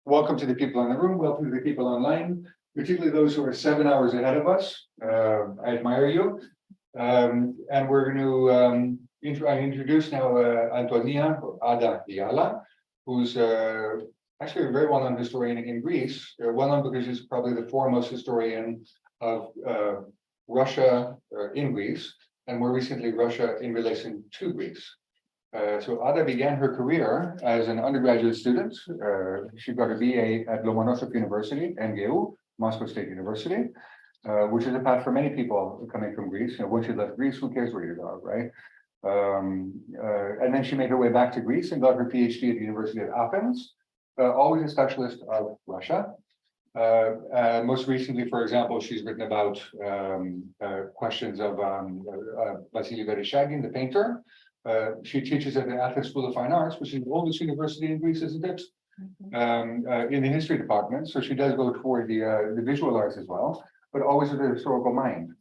welcome to the people in the room, welcome to the people online, particularly those who are 7 hours ahead of us. I admire you. And we're going to introduce now Antonia or Ada Dialla, who's actually a very well-known historian in Greece. Well-known because she's probably the foremost historian of Russia in Greece, and more recently Russia in relation to Greece. So Ada began her career as an undergraduate student. She got a BA at Lomonosov University, MGU, Moscow State University, which is a path for many people coming from Greece. Once you left Greece, who cares where you go, right? And then she made her way back to Greece and got her PhD at the University of Athens, always a specialist of Russia. Most recently, for example, she's written about questions of Vasily Vereshchagin, the painter. She teaches at the Athens School of Fine Arts, which is the oldest university in Greece, isn't it? In the history department. So she does go toward the visual arts as well, but always with a historical mind.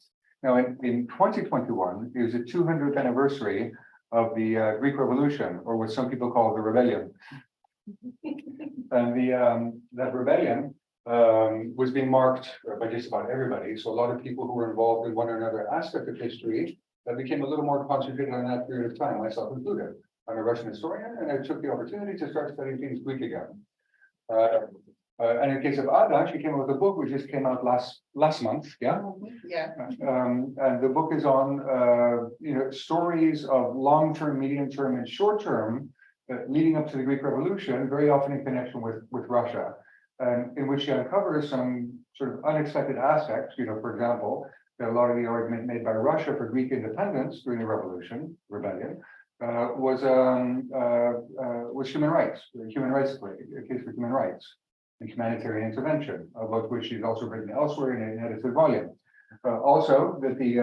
Now, in 2021, it was the 200th anniversary of the Greek Revolution, or what some people call the rebellion. And that rebellion was being marked by just about everybody. So a lot of people who were involved in one or another aspect of history that became a little more concentrated on that period of time, myself included. I'm a Russian historian, and I took the opportunity to start studying things Greek again. And in the case of Ada, she came out with a book which just came out last month, yeah? Yeah. And the book is on stories of long-term, medium-term, and short-term leading up to the Greek Revolution, very often in connection with Russia, and in which she uncovers some sort of unexpected aspects. For example, that a lot of the argument made by Russia for Greek independence during the rebellion, was human rights, a case for human rights and humanitarian intervention, about which she's also written elsewhere in an edited volume. Also, that the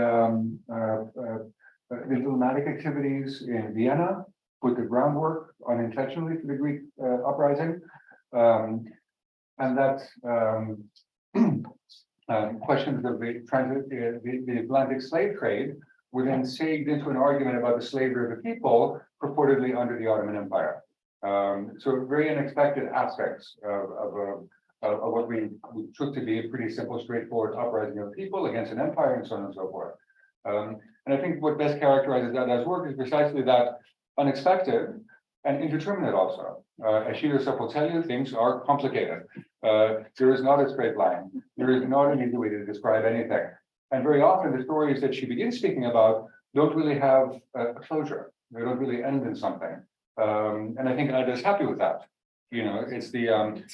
diplomatic activities in Vienna put the groundwork unintentionally for the Greek uprising, and that questions of the Atlantic slave trade were then sagged into an argument about the slavery of the people purportedly under the Ottoman Empire. So very unexpected aspects of what we took to be a pretty simple, straightforward uprising of the people against an empire and so on and so forth. And I think what best characterizes Ada's work is precisely that unexpected and indeterminate also. As she herself will tell you, things are complicated. There is not a straight line. There is not an easy way to describe anything. And very often the stories that she begins speaking about don't really have a closure. They don't really end in something. And I think Ada is happy with that. It's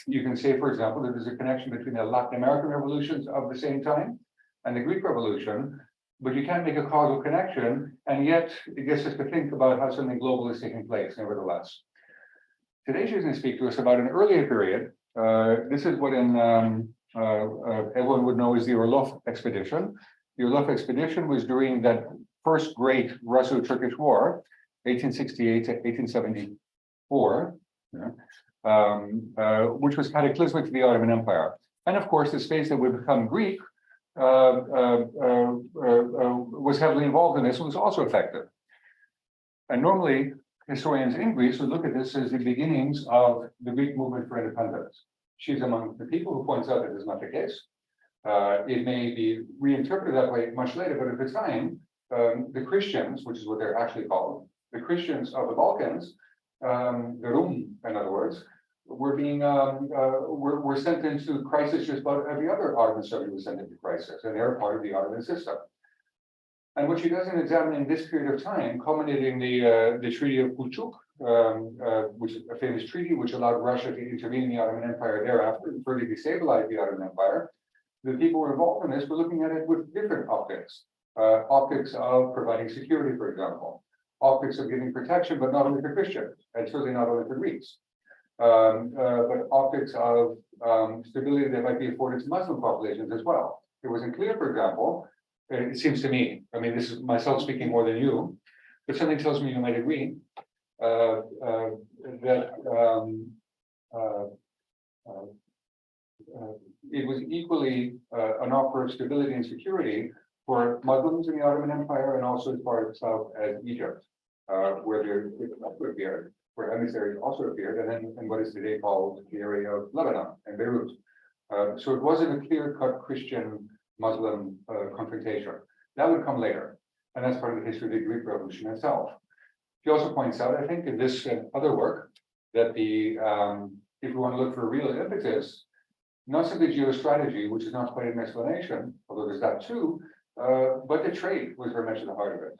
you can say, for example, that there's a connection between the Latin American revolutions of the same time and the Greek Revolution, but you can't make a causal connection, and yet it gets us to think about how something global is taking place, nevertheless. Today she's going to speak to us about an earlier period. This is what everyone would know as the Orlov expedition. The Orlov expedition was during that first great Russo-Turkish War, 1868 to 1874, which was cataclysmic to the Ottoman Empire. And of course, the space that would become Greek was heavily involved in this and was also affected. And normally, historians in Greece would look at this as the beginnings of the Greek movement for independence. She's among the people who points out that this is not the case. It may be reinterpreted that way much later, but at the time, the Christians, which is what they're actually called, the Christians of the Balkans, the Rum, in other words, were sent into crisis just about every other Ottoman state was sent into crisis, and they're part of the Ottoman system. And what she does in examining this period of time, culminating the Treaty of Kulchuk, which is a famous treaty which allowed Russia to intervene in the Ottoman Empire thereafter and further destabilize the Ottoman Empire, the people who were involved in this were looking at it with different optics. Optics of providing security, for example. Optics of giving protection, but not only for Christians, and certainly not only for Greeks. But optics of stability that might be afforded to Muslim populations as well. It wasn't clear, for example, it seems to me, I mean, this is myself speaking more than you, but something tells me you might agree that it was equally an offer of stability and security for Muslims in the Ottoman Empire and also as far south as Egypt. where the also appeared, where emissaries also appeared, and then in what is today called the area of Lebanon and Beirut. So it wasn't a clear-cut Christian-Muslim confrontation. That would come later, and that's part of the history of the Greek Revolution itself. He also points out, I think, in this other work, that if you want to look for a real impetus, not simply geostrategy, which is not quite an explanation, although there's that too, but the trade was very much at the heart of it.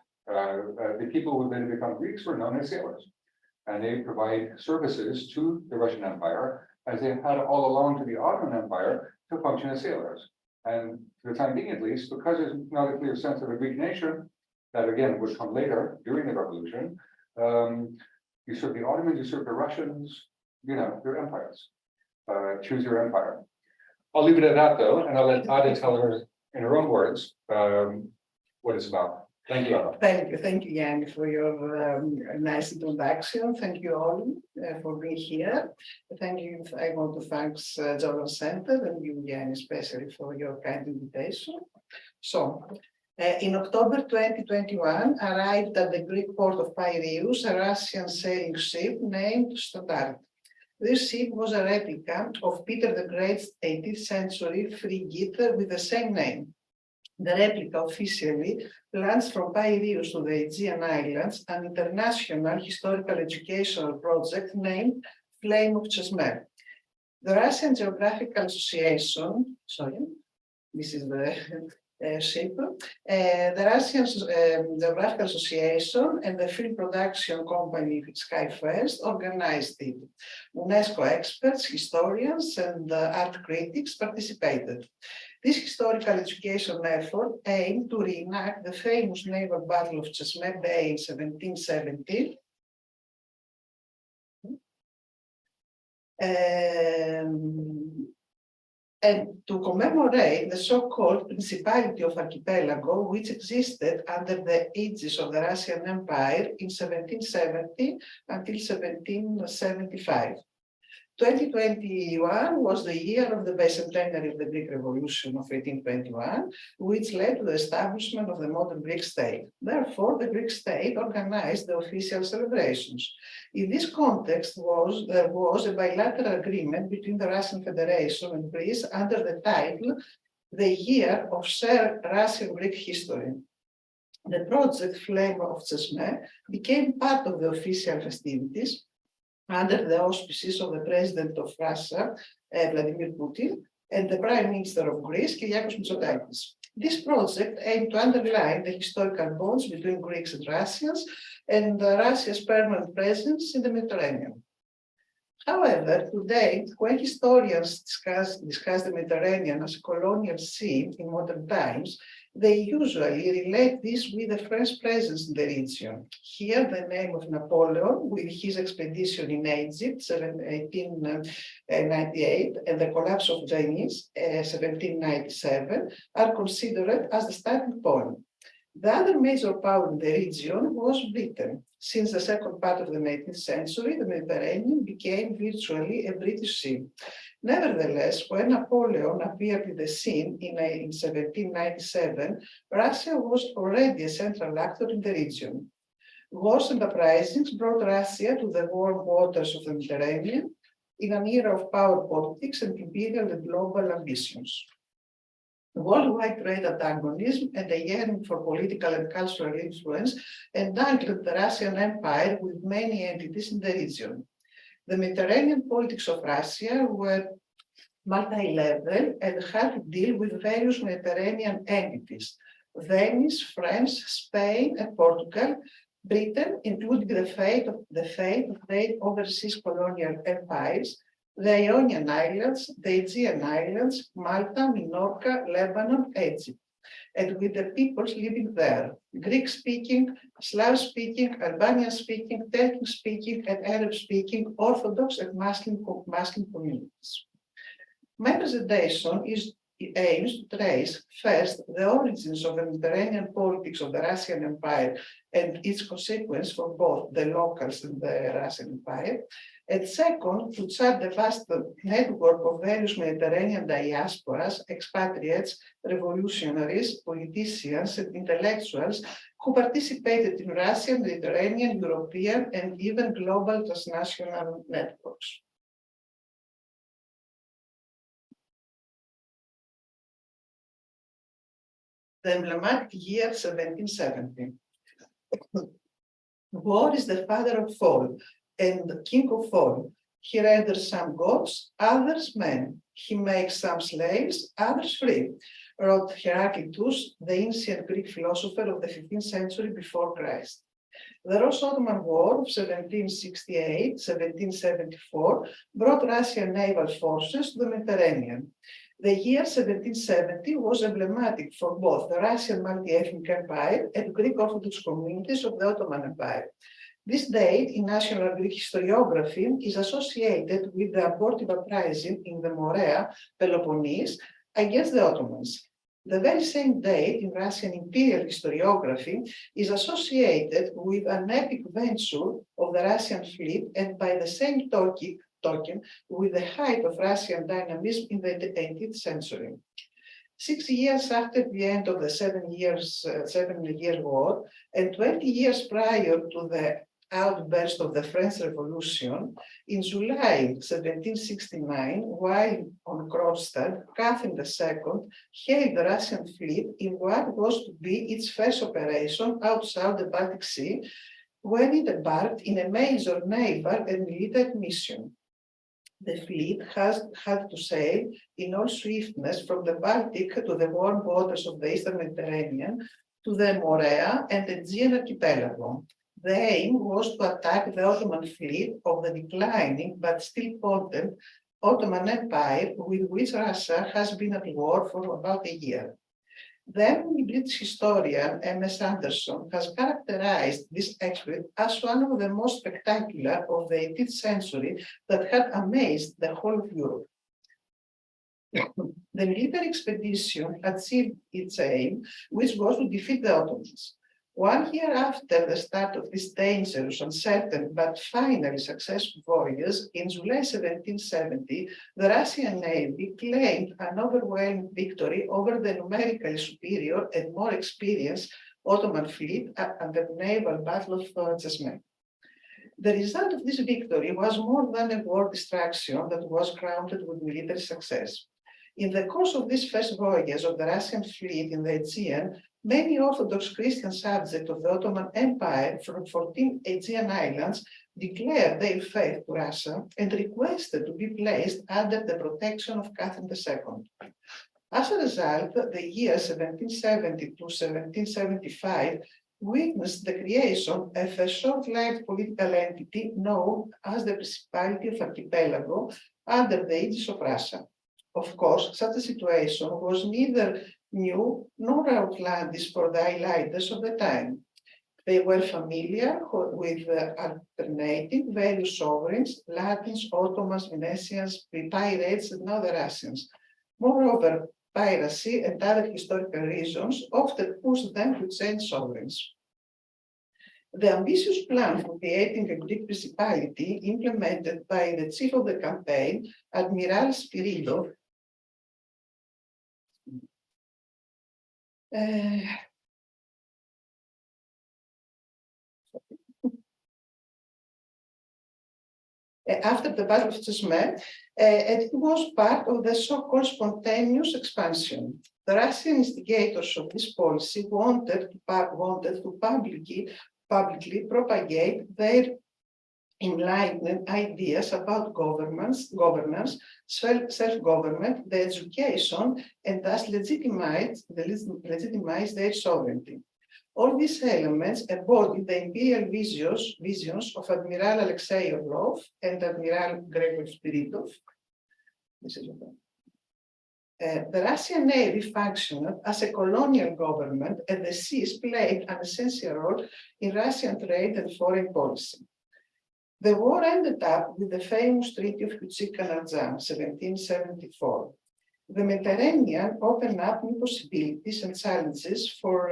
The people who then become Greeks were known as sailors, and they provide services to the Russian Empire, as they had all along to the Ottoman Empire to function as sailors. And for the time being, at least, because there's not a clear sense of a Greek nation, that again would come later during the revolution, you serve the Ottomans, you serve the Russians, your empires. Choose your empire. I'll leave it at that, though, and I'll let Ada tell her in her own words what it's about. Thank you, Ada. Thank you, Yanni, for your nice introduction. Thank you all for being here. Thank you. I want to thank Jordan Center and you, Yanni, especially for your kind invitation. So, in October 2021, arrived at the Greek port of Piraeus a Russian sailing ship named Stoddard. This ship was a replica of Peter the Great's 18th century frigate with the same name. The replica officially plans from Piraeus to the Aegean Islands an international historical educational project named Flame of Chesme. The Russian Geographical Association, this is the ship, the Russian Geographical Association and the film production company Sky First organized it. UNESCO experts, historians, and art critics participated. This historical education effort aimed to reenact the famous naval battle of Chesme Bay in 1770 and to commemorate the so-called Principality of Archipelago, which existed under the aegis of the Russian Empire in 1770 until 1775. 2021 was the year of the bicentenary of the Greek Revolution of 1821, which led to the establishment of the modern Greek state. Therefore, the Greek state organized the official celebrations. In this context, there was a bilateral agreement between the Russian Federation and Greece under the title The Year of Shared Russian-Greek History. The project Flame of Chesme became part of the official festivities under the auspices of the President of Russia, Vladimir Putin, and the Prime Minister of Greece, Kyriakos Mitsotakis. This project aimed to underline the historical bonds between Greeks and Russians and Russia's permanent presence in the Mediterranean. However, today, when historians discuss the Mediterranean as a colonial sea in modern times, they usually relate this with the French presence in the region. Here, the name of Napoleon, with his expedition in Egypt, 1898, and the collapse of Venice, 1797, are considered as the starting point. The other major power in the region was Britain. Since the second part of the 19th century, the Mediterranean became virtually a British sea. Nevertheless, when Napoleon appeared in the scene in 1797, Russia was already a central actor in the region. Wars and uprisings brought Russia to the warm waters of the Mediterranean in an era of power politics and imperial and global ambitions. Worldwide trade antagonism and a yearning for political and cultural influence entangled the Russian Empire with many entities in the region. The Mediterranean politics of Russia were multi-level and had to deal with various Mediterranean entities: Venice, France, Spain, and Portugal, Britain, including the fate of their overseas colonial empires, the Ionian Islands, the Aegean Islands, Malta, Minorca, Lebanon, Egypt, and with the peoples living there: Greek-speaking, Slav-speaking, Albanian-speaking, Turkish-speaking, and Arab-speaking Orthodox and Muslim communities. My presentation is aims to trace first the origins of the Mediterranean politics of the Russian Empire and its consequence for both the locals and the Russian Empire, and second, to chart the vast network of various Mediterranean diasporas, expatriates, revolutionaries, politicians, and intellectuals who participated in Russian, Mediterranean, European, and even global transnational networks. The emblematic year 1770. War is the father of fall and the king of all. He renders some gods, others men. He makes some slaves, others free, wrote Heraclitus, the ancient Greek philosopher of the 15th century before Christ. The Russo-Ottoman War of 1768-1774 brought Russian naval forces to the Mediterranean. The year 1770 was emblematic for both the Russian multi-ethnic empire and Greek Orthodox communities of the Ottoman Empire. This date in national Greek historiography is associated with the abortive uprising in the Morea, Peloponnese, against the Ottomans. The very same date in Russian imperial historiography is associated with an epic venture of the Russian fleet and by the same token with the height of Russian dynamism in the 18th century. 6 years after the end of the 7 Year War and 20 years prior to the outburst of the French Revolution, in July 1769, while on Kronstadt, Catherine II hailed the Russian fleet in what was to be its first operation outside the Baltic Sea, when it embarked in a major naval and military mission. The fleet had to sail in all swiftness from the Baltic to the warm waters of the Eastern Mediterranean to the Morea and the Aegean archipelago. The aim was to attack the Ottoman fleet of the declining but still potent Ottoman Empire, with which Russia has been at war for about a year. Then the British historian M.S. Anderson has characterized this exploit as one of the most spectacular of the 18th century that had amazed the whole of Europe. The military expedition achieved its aim, which was to defeat the Ottomans. 1 year after the start of this dangerous, uncertain, but finally successful voyage, in July 1770, the Russian Navy claimed an overwhelming victory over the numerically superior and more experienced Ottoman fleet at the naval battle of Chesme. The result of this victory was more than a war distraction that was crowned with military success. In the course of this first voyage of the Russian fleet in the Aegean, many Orthodox Christian subjects of the Ottoman Empire from 14 Aegean islands declared their faith to Russia and requested to be placed under the protection of Catherine II. As a result, the years 1770 to 1775 witnessed the creation of a short-lived political entity known as the Principality of Archipelago under the aegis of Russia. Of course, such a situation was neither new nor outlandish for the highlighters of the time. They were familiar with alternating various sovereigns, Latins, Ottomans, Venetians, pirates, and other Russians. Moreover, piracy and other historical reasons often pushed them to change sovereigns. The ambitious plan for creating a Greek principality, implemented by the chief of the campaign, Admiral Spiridov, after the Battle of Chesme, it was part of the so-called spontaneous expansion. The Russian instigators of this policy wanted to publicly propagate their enlightened ideas about governance, self-government, the education, and thus legitimize their sovereignty. All these elements embody the imperial visions of Admiral Alexei Orlov and Admiral Gregory Spiridov. The Russian Navy functioned as a colonial government, and the seas played an essential role in Russian trade and foreign policy. The war ended up with the famous Treaty of Kuchik-Kanarjan, 1774. The Mediterranean opened up new possibilities and challenges for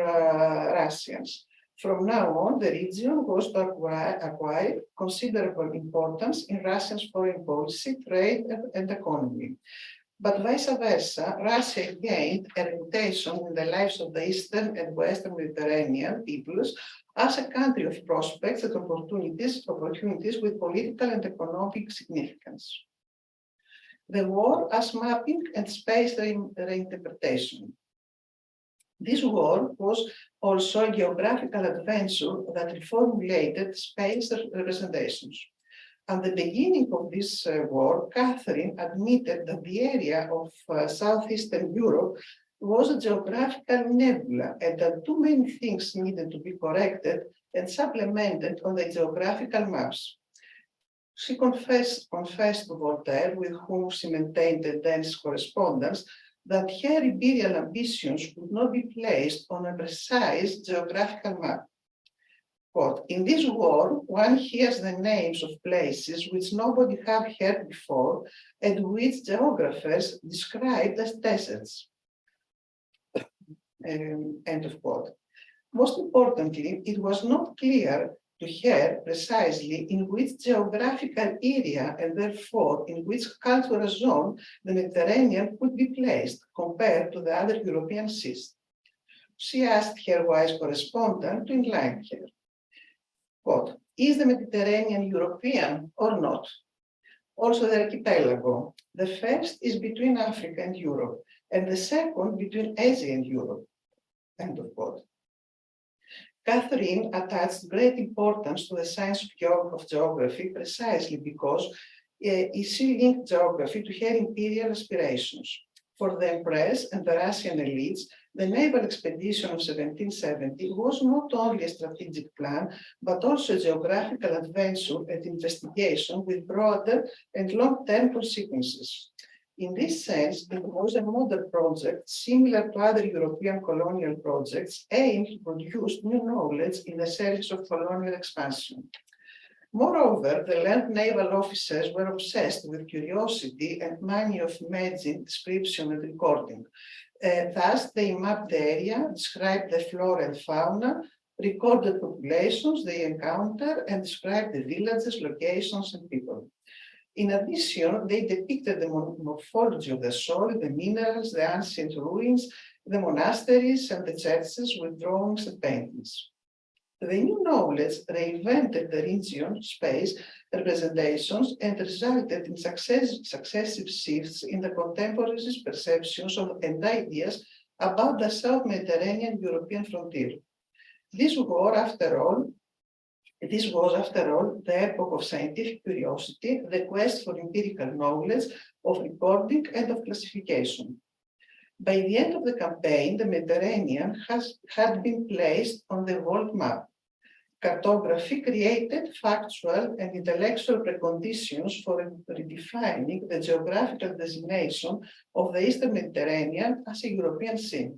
Russians. From now on, the region was to acquire considerable importance in Russia's foreign policy, trade, and economy. But vice versa, Russia gained a reputation in the lives of the Eastern and Western Mediterranean peoples as a country of prospects and opportunities with political and economic significance. The war as mapping and space reinterpretation. This war was also a geographical adventure that reformulated space representations. At the beginning of this war, Catherine admitted that the area of southeastern Europe was a geographical nebula and that too many things needed to be corrected and supplemented on the geographical maps. She confessed to Voltaire, with whom she maintained a dense correspondence, that her imperial ambitions could not be placed on a precise geographical map. Quote, in this war, one hears the names of places which nobody had heard before and which geographers described as deserts. End of quote. Most importantly, it was not clear to her precisely in which geographical area and therefore in which cultural zone the Mediterranean could be placed compared to the other European seas. She asked her wise correspondent to enlighten her. Quote, is the Mediterranean European or not? Also the archipelago. The first is between Africa and Europe, and the second between Asia and Europe. End of quote. Catherine attached great importance to the science of geography precisely because she linked geography to her imperial aspirations. For the Empress and the Russian elites, the naval expedition of 1770 was not only a strategic plan, but also a geographical adventure and investigation with broader and long-term consequences. In this sense, it was a model project similar to other European colonial projects aimed to produce new knowledge in the service of colonial expansion. Moreover, the learned naval officers were obsessed with curiosity and mania of imaging, description, and recording. Thus, they mapped the area, described the flora and fauna, recorded populations they encountered, and described the villages, locations, and people. In addition, they depicted the morphology of the soil, the minerals, the ancient ruins, the monasteries, and the churches with drawings and paintings. The new knowledge reinvented the region, space, representations, and resulted in successive shifts in the contemporaries' perceptions of and ideas about the South Mediterranean European frontier. This was, after all, the epoch of scientific curiosity, the quest for empirical knowledge, of recording, and of classification. By the end of the campaign, the Mediterranean had been placed on the world map. Cartography created factual and intellectual preconditions for redefining the geographical designation of the Eastern Mediterranean as a European sea.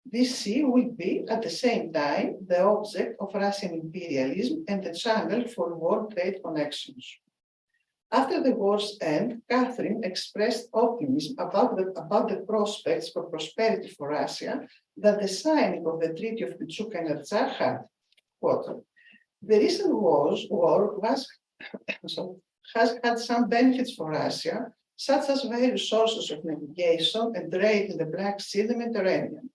This sea will be, at the same time, the object of Russian imperialism and the channel for world trade connections. After the war's end, Catherine expressed optimism about the prospects for prosperity for Russia that the signing of the Treaty of Pichuk-Enerzha had. Quote, the recent war has had some benefits for Russia, such as various sources of navigation and trade in the Black Sea and the Mediterranean.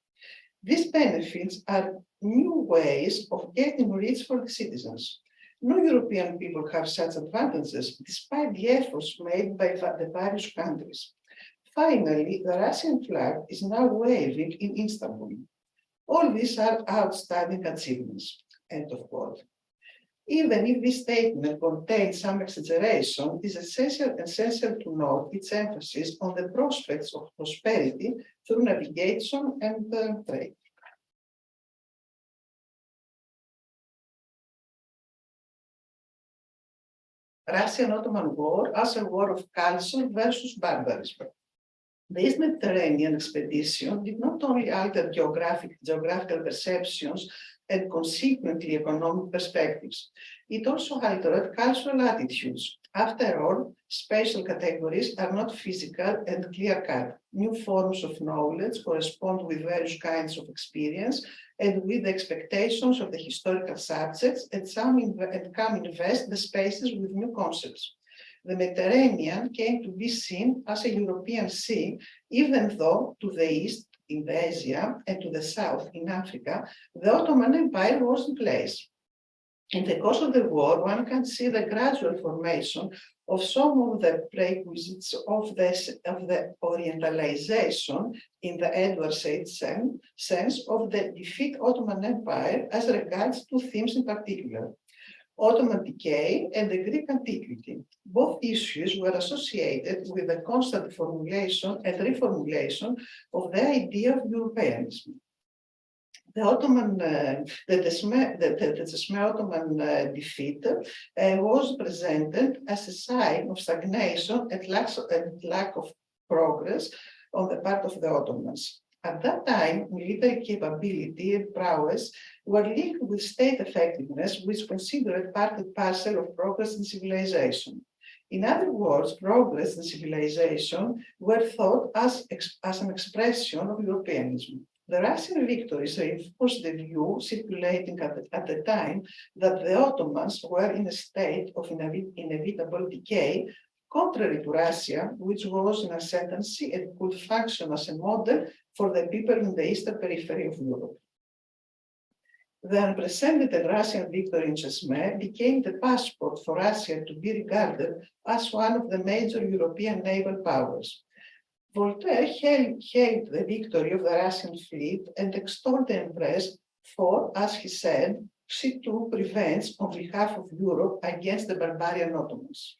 These benefits are new ways of getting rich for the citizens. No European people have such advantages, despite the efforts made by the various countries. Finally, the Russian flag is now waving in Istanbul. All these are outstanding achievements. End of quote. Even if this statement contains some exaggeration, it is essential to note its emphasis on the prospects of prosperity through navigation and trade. Russo-Ottoman War as a war of culture versus barbarism. The East Mediterranean expedition did not only alter geographical perceptions and consequently economic perspectives, it also altered cultural attitudes. After all, spatial categories are not physical and clear-cut. New forms of knowledge correspond with various kinds of experience and with the expectations of the historical subjects, and come invest the spaces with new concepts. The Mediterranean came to be seen as a European sea, even though to the east, in Asia, and to the south, in Africa, the Ottoman Empire was in place. In the course of the war, one can see the gradual formation of some of the prerequisites of the orientalization in the Edward Said sense of the defeat Ottoman Empire as regards two themes in particular: Ottoman decay and the Greek antiquity. Both issues were associated with the constant formulation and reformulation of the idea of Europeanism. The Ottoman defeat was presented as a sign of stagnation and lack of progress on the part of the Ottomans. At that time, military capability and prowess were linked with state effectiveness, which considered part and parcel of progress and civilization. In other words, progress and civilization were thought as an expression of Europeanism. The Russian victories reinforced the view circulating at the time that the Ottomans were in a state of inevitable decay, contrary to Russia, which was in ascendancy and could function as a model for the people in the eastern periphery of Europe. The unprecedented Russian victory in Chesme became the passport for Russia to be regarded as one of the major European naval powers. Voltaire hailed the victory of the Russian fleet and extolled the Empress for, as he said, she too prevents on behalf of Europe against the barbarian Ottomans.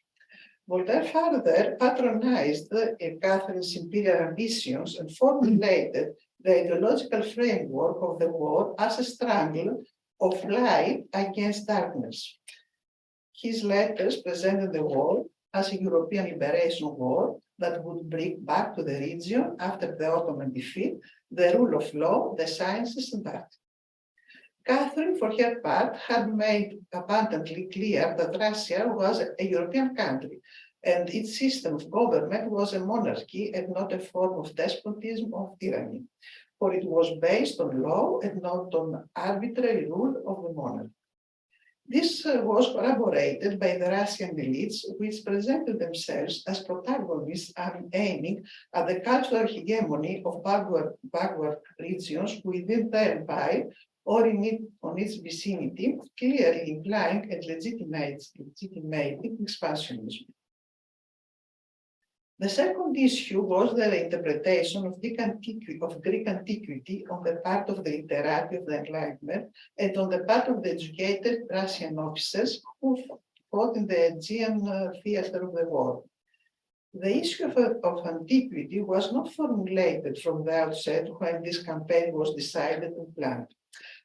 Voltaire further patronized Catherine's imperial ambitions and formulated the ideological framework of the war as a struggle of light against darkness. His letters presented the war as a European liberation war that would bring back to the region, after the Ottoman defeat, the rule of law, the sciences, and art. Catherine, for her part, had made abundantly clear that Russia was a European country, and its system of government was a monarchy and not a form of despotism or tyranny, for it was based on law and not on arbitrary rule of the monarch. This was corroborated by the Russian elites, which presented themselves as protagonists aiming at the cultural hegemony of backward regions within the empire or on its vicinity, clearly implying and legitimating expansionism. The second issue was the interpretation of Greek antiquity on the part of the literati of the Enlightenment and on the part of the educated Russian officers who fought in the Aegean theater of the war. The issue of antiquity was not formulated from the outset when this campaign was decided and planned.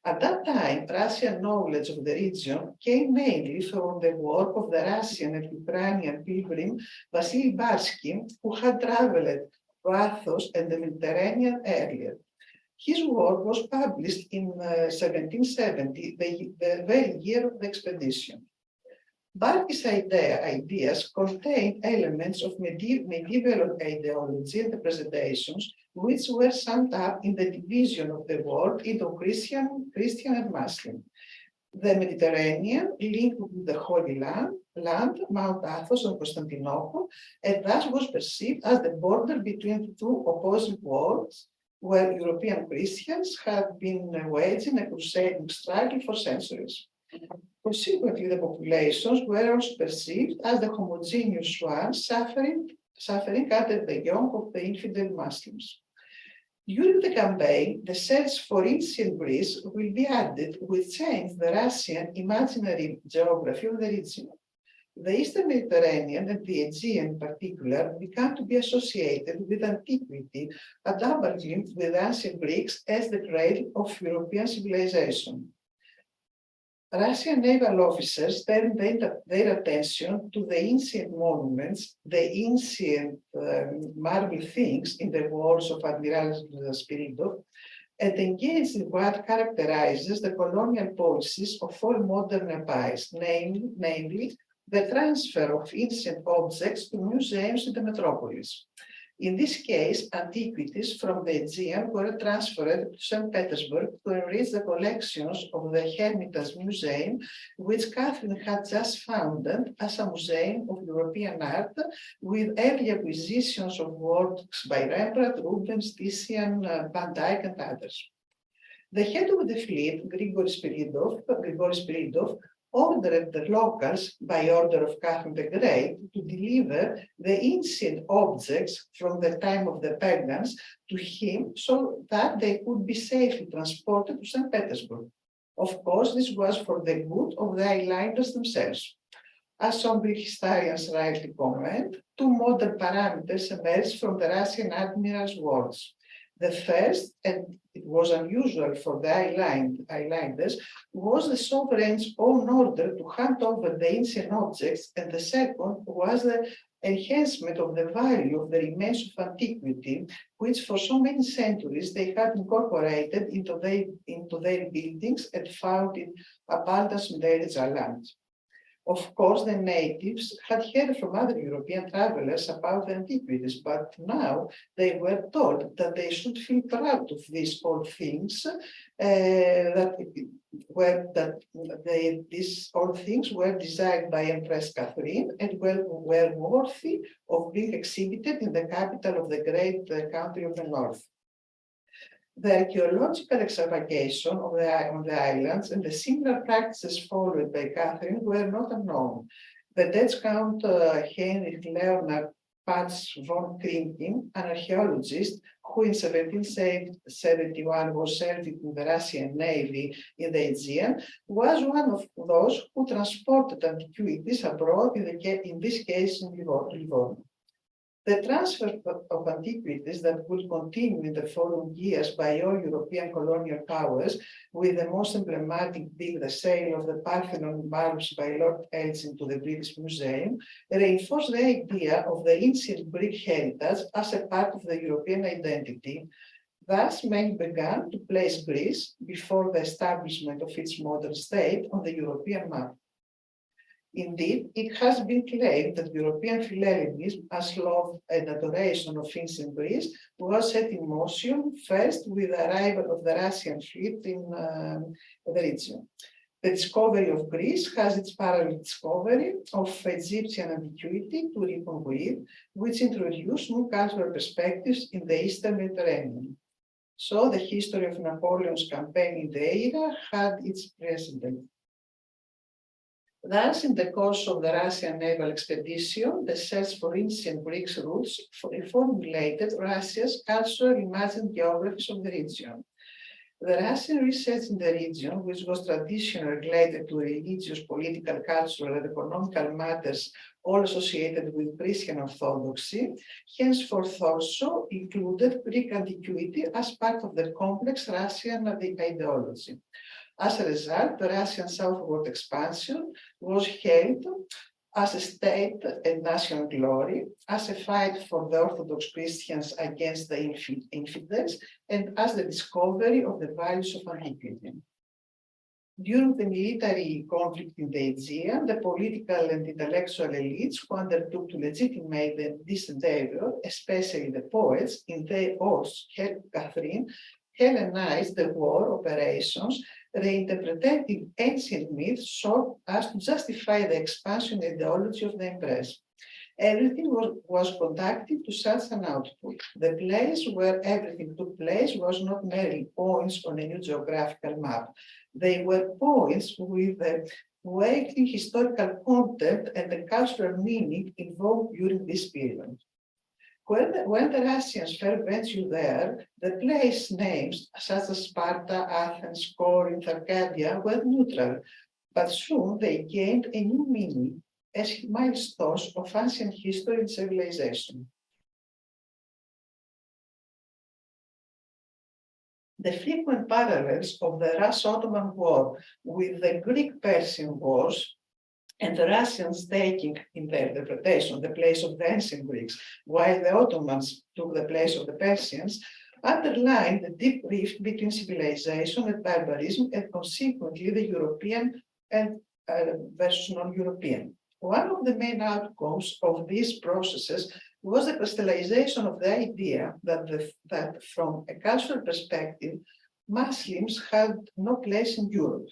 At that time, Russian knowledge of the region came mainly from the work of the Russian and Ukrainian pilgrim Vasily Barsky, who had traveled to Athos and the Mediterranean earlier. His work was published in 1770, the very year of the expedition. Barsky's ideas contained elements of medieval ideology and representations, which were summed up in the division of the world into Christian and Muslim. The Mediterranean linked with the Holy Land, Mount Athos and Constantinople, and thus was perceived as the border between two opposing worlds, where European Christians had been waging a crusading struggle for centuries. Consequently, the populations were also perceived as the homogeneous ones suffering under the yoke of the infidel Muslims. During the campaign, the search for ancient Greece will be added, which changed the Russian imaginary geography of the region. The Eastern Mediterranean and the Aegean in particular began to be associated with antiquity, adapting with ancient Greeks as the cradle of European civilization. Russian naval officers turned their attention to the ancient monuments, the ancient marble things in the walls of Admiral Spiridov, and engaged in what characterizes the colonial policies of all modern empires, namely the transfer of ancient objects to museums in the metropolis. In this case, antiquities from the Aegean were transferred to St. Petersburg to enrich the collections of the Hermitage Museum, which Catherine had just founded as a museum of European art, with early acquisitions of works by Rembrandt, Rubens, Titian, Van Dyck, and others. The head of the fleet, Grigory Spiridov, ordered the locals, by order of Catherine the Great, to deliver the ancient objects from the time of the pagans to him so that they could be safely transported to St. Petersburg. Of course, this was for the good of the islanders themselves. As some Greek historians rightly comment, two modern parameters emerged from the Russian admiral's words. The first, and it was unusual for the islanders, was the sovereign's own order to hand over the ancient objects, and the second was the enhancement of the value of the remains of antiquity, which for so many centuries they had incorporated into their buildings and found in abundance in their land. Of course, the natives had heard from other European travelers about the antiquities, but now they were told that they should feel proud of these old things, these old things were designed by Empress Catherine and were worthy of being exhibited in the capital of the great country of the north. The archaeological excavation on the islands and the similar practices followed by Catherine were not unknown. The Dutch Count Heinrich Leonard Patz von Krinking, an archaeologist who in 1771 was serving in the Russian Navy in the Aegean, was one of those who transported antiquities abroad, in this case in Livorno. The transfer of antiquities that would continue in the following years by all European colonial powers, with the most emblematic being the sale of the Parthenon marbles by Lord Elgin to the British Museum, reinforced the idea of the ancient Greek heritage as a part of the European identity. Thus, men began to place Greece, before the establishment of its modern state, on the European map. Indeed, it has been claimed that European philhellenism, as love and adoration of ancient Greece, was set in motion first with the arrival of the Russian fleet in the region. The discovery of Greece has its parallel discovery of Egyptian antiquity to reckon with, which introduced new cultural perspectives in the Eastern Mediterranean. So the history of Napoleon's campaign in the era had its precedent. Thus, in the course of the Russian naval expedition, the search for ancient Greek roots formulated Russia's cultural imagined geographies of the region. The Russian research in the region, which was traditionally related to religious, political, cultural, and economical matters, all associated with Christian orthodoxy, henceforth also included Greek antiquity as part of the complex Russian ideology. As a result, the Russian southward expansion was hailed as a state and national glory, as a fight for the Orthodox Christians against the infidels, and as the discovery of the values of antiquity. During the military conflict in the Aegean, the political and intellectual elites who undertook to legitimate this endeavor, especially the poets, in their oaths, Catherine, Hellenized the war operations, reinterpreting ancient myths so as to justify the expansion ideology of the Empress. Everything was conducted to such an output. The place where everything took place was not merely points on a new geographical map. They were points with a weighty historical content and the cultural meaning involved during this period. When the Russians first ventured there, the place names such as Sparta, Athens, Corinth, Arcadia were neutral, but soon they gained a new meaning as milestones of ancient history and civilization. The frequent parallels of the Russo-Ottoman War with the Greek-Persian Wars and the Russians taking, in their interpretation, the place of the ancient Greeks, while the Ottomans took the place of the Persians, underline the deep rift between civilization and barbarism, and consequently the European and versus non-European. One of the main outcomes of these processes was the crystallization of the idea that from a cultural perspective, Muslims had no place in Europe.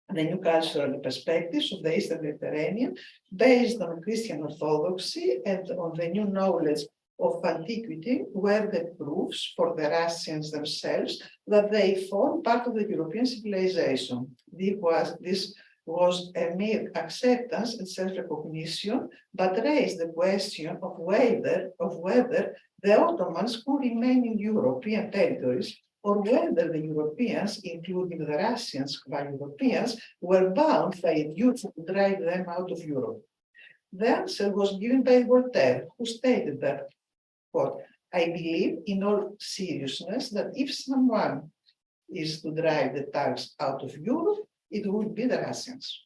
The new cultural perspectives of the Eastern Mediterranean, based on Christian orthodoxy and on the new knowledge of antiquity, were the proofs for the Russians themselves that they form part of the European civilization. This was a mere acceptance and self-recognition, but raised the question of whether the Ottomans could remain in European territories, or whether the Europeans, including the Russians by Europeans, were bound by a duty to drive them out of Europe. The answer was given by Voltaire, who stated that, quote, "I believe in all seriousness that if someone is to drive the Turks out of Europe, it would be the Russians."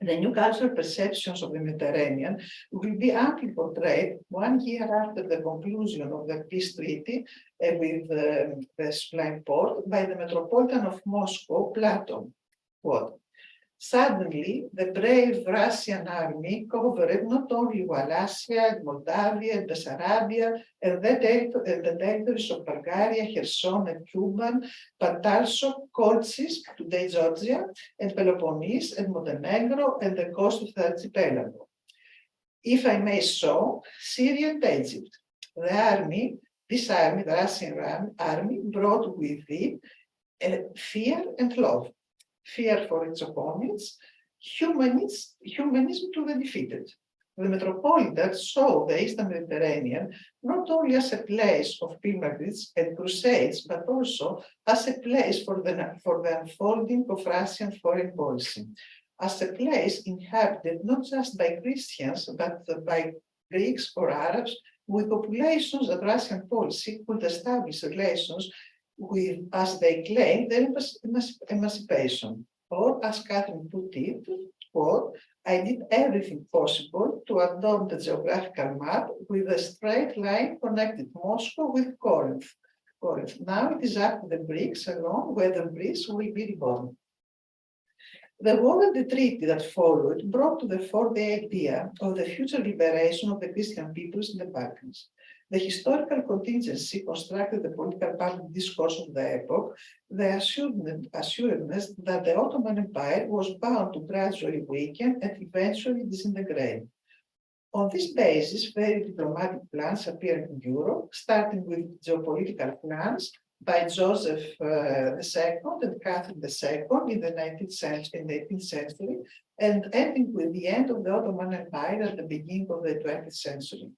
The new cultural perceptions of the Mediterranean will be amply portrayed 1 year after the conclusion of the peace treaty with the Sublime Porte by the Metropolitan of Moscow, Plato. Quote, "Suddenly, the brave Russian army covered not only Wallachia, Moldavia, and Bessarabia, and the territories of Bulgaria, Kherson, and Cuban, but also Colchis, today Georgia, and Peloponnese, and Montenegro, and the coast of the archipelago. If I may so, Syria and Egypt. The Russian army, brought with it fear and love. Fear for its opponents, humanism to the defeated. The Metropolitan saw the Eastern Mediterranean not only as a place of pilgrimage and crusades, but also as a place for the unfolding of Russian foreign policy, as a place inhabited not just by Christians, but by Greeks or Arabs, with populations that Russian policy could establish relations with, as they claim, their emancipation. Or, as Catherine put it, quote, "I did everything possible to adorn the geographical map with a straight line connected Moscow with Corinth. Now it is up to the Greeks alone whether Greece will be reborn." The war and the treaty that followed brought to the fore the idea of the future liberation of the Christian peoples in the Balkans. The historical contingency constructed the political public discourse of the epoch, the assuredness that the Ottoman Empire was bound to gradually weaken and eventually disintegrate. On this basis, very diplomatic plans appeared in Europe, starting with geopolitical plans by Joseph II and Catherine II in the 18th century, and ending with the end of the Ottoman Empire at the beginning of the 20th century.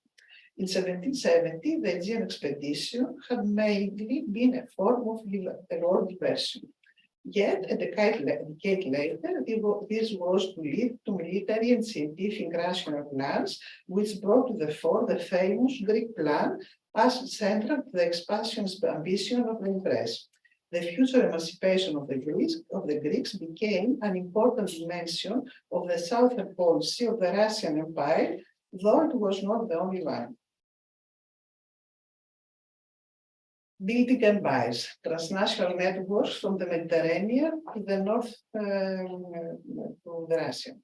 In 1770, the Aegean expedition had mainly been a form of war diversion. Yet, a decade later, this was to lead to military and scientific rational plans, which brought to the fore the famous Greek plan as central to the expansionist ambition of the Empress. The future emancipation of the Greeks became an important dimension of the southern policy of the Russian Empire, though it was not the only one. Building empires, transnational networks from the Mediterranean to the north to the Russia.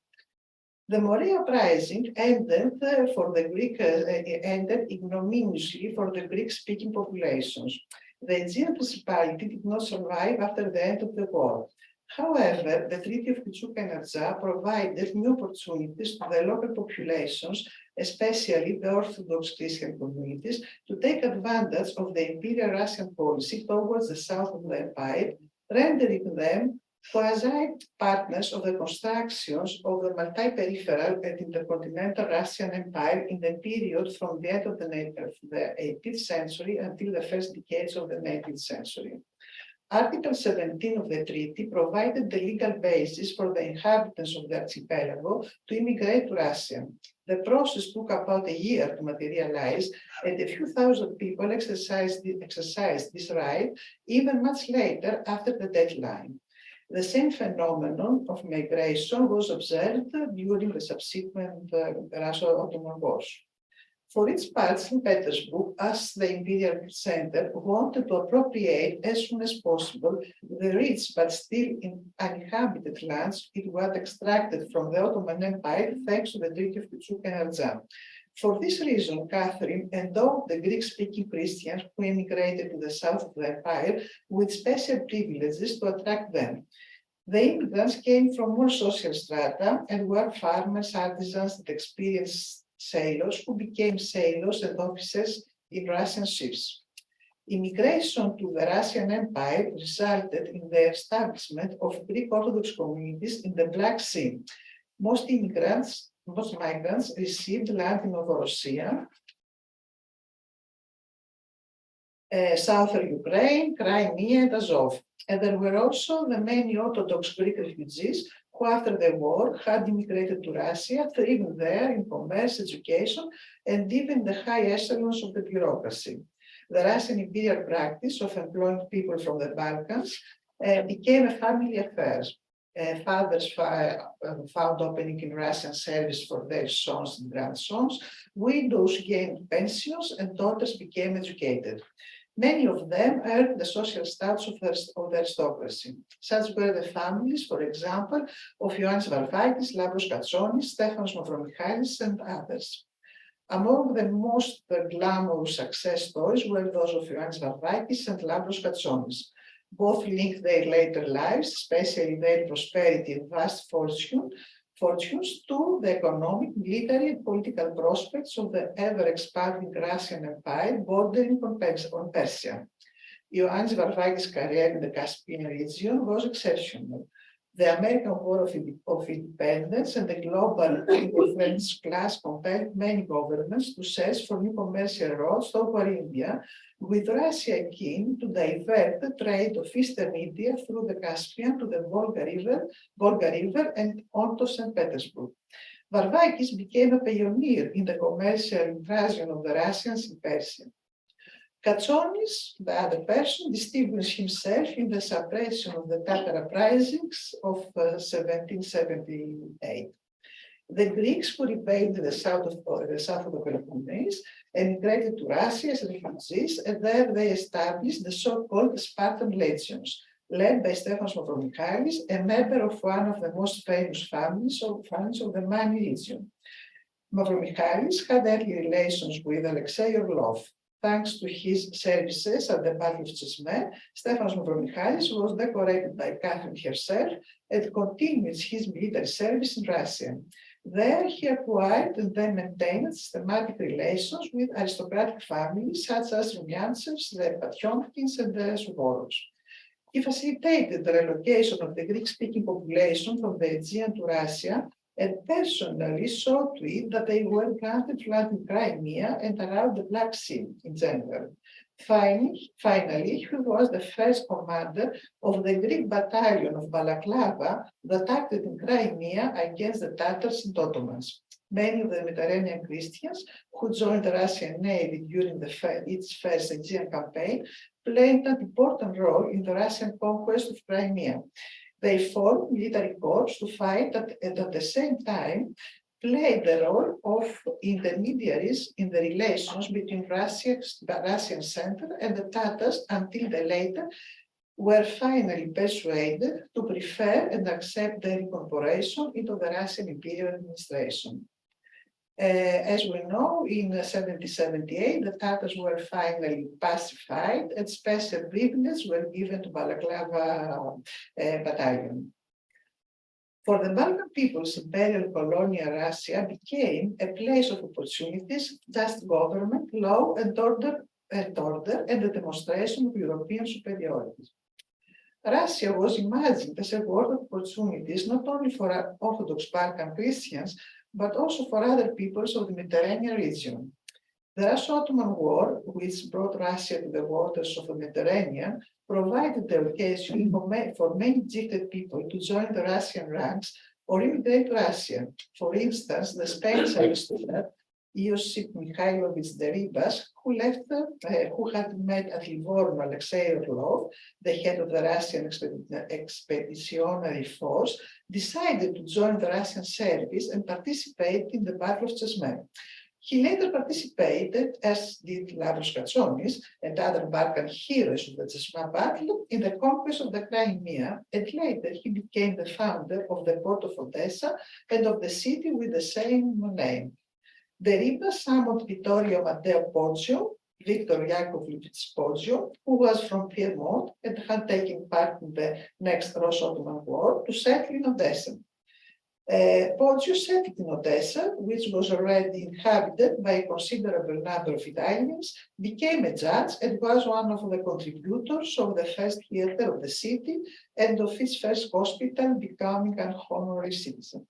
The Morea uprising ended ignominiously for the Greek-speaking populations. The Aegean Principality did not survive after the end of the war. However, the Treaty of Pichou-Kanarza provided new opportunities to the local populations, especially the Orthodox Christian communities, to take advantage of the imperial Russian policy towards the south of the empire, rendering them quasi-partners of the constructions of the multi-peripheral and intercontinental Russian Empire in the period from the end of the 18th century until the first decades of the 19th century. Article 17 of the treaty provided the legal basis for the inhabitants of the archipelago to immigrate to Russia. The process took about a year to materialize, and a few thousand people exercised this right even much later after the deadline. The same phenomenon of migration was observed during the subsequent Russo-Ottoman wars. For its part, St. Petersburg, as the imperial center, wanted to appropriate as soon as possible the rich but still uninhabited lands it was extracted from the Ottoman Empire thanks to the Treaty of Küçük Arjan. For this reason, Catherine endowed the Greek-speaking Christians who immigrated to the south of the empire with special privileges to attract them. The immigrants came from all social strata and were farmers, artisans, and experienced sailors who became sailors and officers in Russian ships. Immigration to the Russian Empire resulted in the establishment of Greek Orthodox communities in the Black Sea. Most migrants received land in Novorossiya, southern Ukraine, Crimea, and Azov. And there were also the many Orthodox Greek refugees who, after the war, had immigrated to Russia, thriving there in commerce, education, and even the high echelons of the bureaucracy. The Russian imperial practice of employing people from the Balkans became a family affair. Fathers found opening in Russian service for their sons and grandsons, widows gained pensions, and daughters became educated. Many of them earned the social status of the aristocracy. Such were the families, for example, of Ioannis Varvakis, Labros Katsonis, Stefanos Mavromichalis, and others. Among the most glamorous success stories were those of Ioannis Varvakis and Labros Katsonis. Both linked their later lives, especially their prosperity and vast fortunes, to the economic, military, and political prospects of the ever-expanding Russian Empire bordering on Persia. Ioannis Varvakis' career in the Caspian region was exceptional. The American War of Independence and the global French class compelled many governments to search for new commercial routes toward India, with Russia keen to divert the trade of Eastern India through the Caspian to the Volga River and on to St. Petersburg. Varvakis became a pioneer in the commercial invasion of the Russians in Persia. Katsonis, the other person, distinguished himself in the suppression of the Tatar uprisings of 1778. The Greeks who rebelled in the south of the Peloponnese emigrated to Russia as refugees, and there they established the so-called Spartan legions, led by Stefanos Mavromichalis, a member of one of the most famous families of the Mani region. Mavromichalis had early relations with Alexei Orlov. Thanks to his services at the Battle of Chesme, Stefanos Mavromichalis was decorated by Catherine herself and continued his military service in Russia. There he acquired and then maintained systematic relations with aristocratic families such as Rumyantsevs, the Potyomkins, and the Suvorovs. He facilitated the relocation of the Greek-speaking population from the Aegean to Russia and personally saw to it that they were granted land in Crimea and around the Black Sea in general. Finally, he was the first commander of the Greek battalion of Balaklava that acted in Crimea against the Tatars and Ottomans. Many of the Mediterranean Christians who joined the Russian Navy during its first Aegean campaign played an important role in the Russian conquest of Crimea. They formed military corps to fight and at the same time played the role of intermediaries in the relations between the Russian center and the Tatars until the latter were finally persuaded to prefer and accept their incorporation into the Russian imperial administration. As we know, in 1778, the Tatars were finally pacified and special privileges were given to Balaklava battalion. For the Balkan peoples, imperial colonial Russia became a place of opportunities, just government, law and order, and the demonstration of European superiority. Russia was imagined as a world of opportunities not only for Orthodox Balkan Christians, but also for other peoples of the Mediterranean region. The Russo-Ottoman War, which brought Russia to the waters of the Mediterranean, provided the occasion for many gifted people to join the Russian ranks or immigrate to Russia. For instance, the Spanish aristocrat Iosif Mikhailovich Deribas, who had met at Livorno Alexei Orlov, the head of the Russian expeditionary force, decided to join the Russian service and participate in the Battle of Chesme. He later participated, as did Lavros Katsonis and other Balkan heroes of the Chesma battle, in the conquest of the Crimea, and later he became the founder of the port of Odessa and of the city with the same name. Deriba summoned Vittorio Matteo Poggio, Victor Yakovlevich Poggio, who was from Piedmont and had taken part in the next Russo-Ottoman War, to settle in Odessa. Poggio settled in Odessa, which was already inhabited by a considerable number of Italians, became a judge, and was one of the contributors of the first theatre of the city and of its first hospital, becoming an honorary citizen.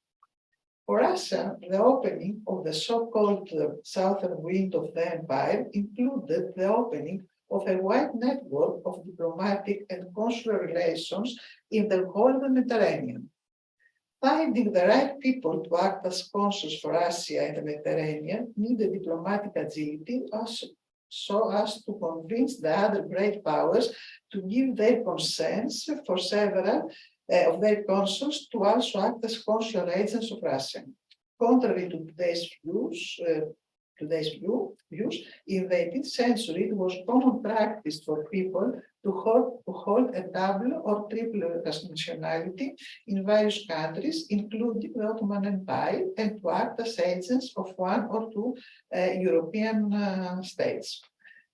For Russia, the opening of the so-called southern wing of the empire included the opening of a wide network of diplomatic and consular relations in the whole of the Mediterranean. Finding the right people to act as consuls for Asia and the Mediterranean needed diplomatic agility so as to convince the other great powers to give their consents for several of their consuls to also act as consular agents of Russia. Contrary to today's views, in the 18th century, it was common practice for people to hold a double or triple nationality in various countries, including the Ottoman Empire, and to act as agents of one or two European states.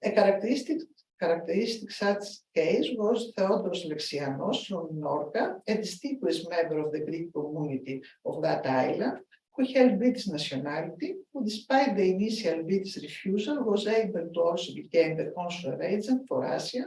A characteristic such case was Theodoros Lexianos from Minorca, a distinguished member of the Greek community of that island, who held British nationality, who, despite the initial British refusal, was able to also become the consular agent for Russia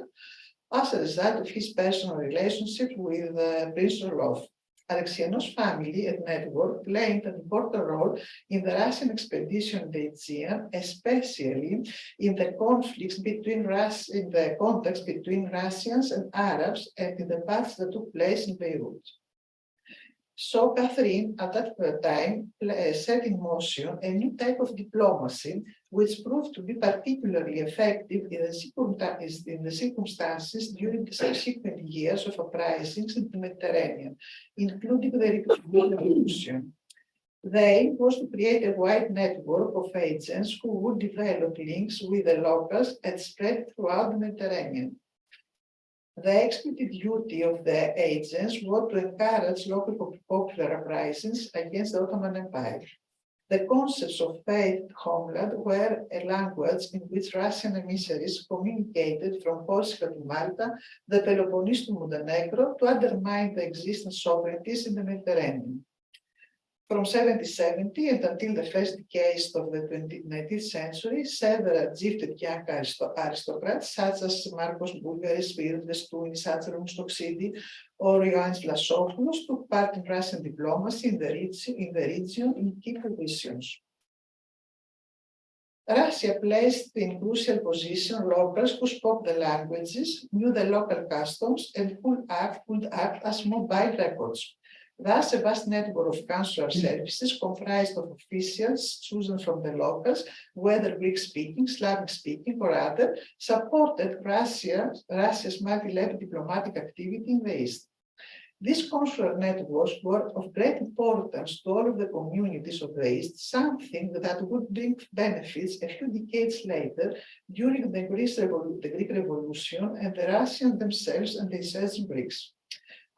as a result of his personal relationship with Prince Orlov. Alexianos' family and network played an important role in the Russian expedition in the Aegean, especially in the conflicts between in the context between Russians and Arabs, and in the battles that took place in Beirut. So Catherine, at that time, set in motion a new type of diplomacy, which proved to be particularly effective in the circumstances during the subsequent years of uprisings in the Mediterranean, including the Revolution. The aim was to create a wide network of agents who would develop links with the locals and spread throughout the Mediterranean. The explicit duty of the agents was to encourage local popular uprisings against the Ottoman Empire. The concepts of faith homeland were a language in which Russian emissaries communicated from Portugal to Malta, the Peloponnese to Montenegro, to undermine the existing sovereignties in the Mediterranean. From 1770 and until the first decades of the 19th century, several gifted young aristocrats, such as Marcos Bulgaris, Spirides Tounis, Atzeromus Toxidi, or Ioannis Vlassopoulos, took part in Russian diplomacy in the region in key positions. Russia placed in crucial position locals who spoke the languages, knew the local customs, and could act as mobile records. Thus, a vast network of consular services comprised of officials chosen from the locals, whether Greek-speaking, Slavic-speaking, or other, supported Russia's multi-level diplomatic activity in the East. These consular networks were of great importance to all of the communities of the East, something that would bring benefits a few decades later during the Greek Revolution and the Russians themselves and the insurgent Greeks.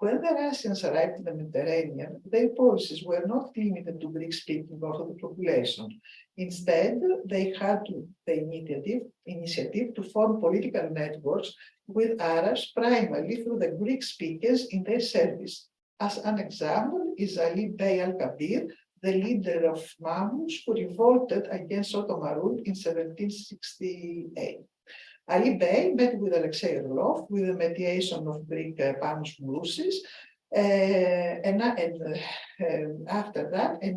When the Russians arrived in the Mediterranean, their policies were not limited to Greek-speaking Orthodox population. Instead, they had the initiative to form political networks with Arabs, primarily through the Greek speakers in their service. As an example is Ali Bey al-Kabir, the leader of Mamluks who revolted against Ottoman rule in 1768. Ali Bey met with Alexei Orlov with the mediation of Greek Panos Moussis, and after that, a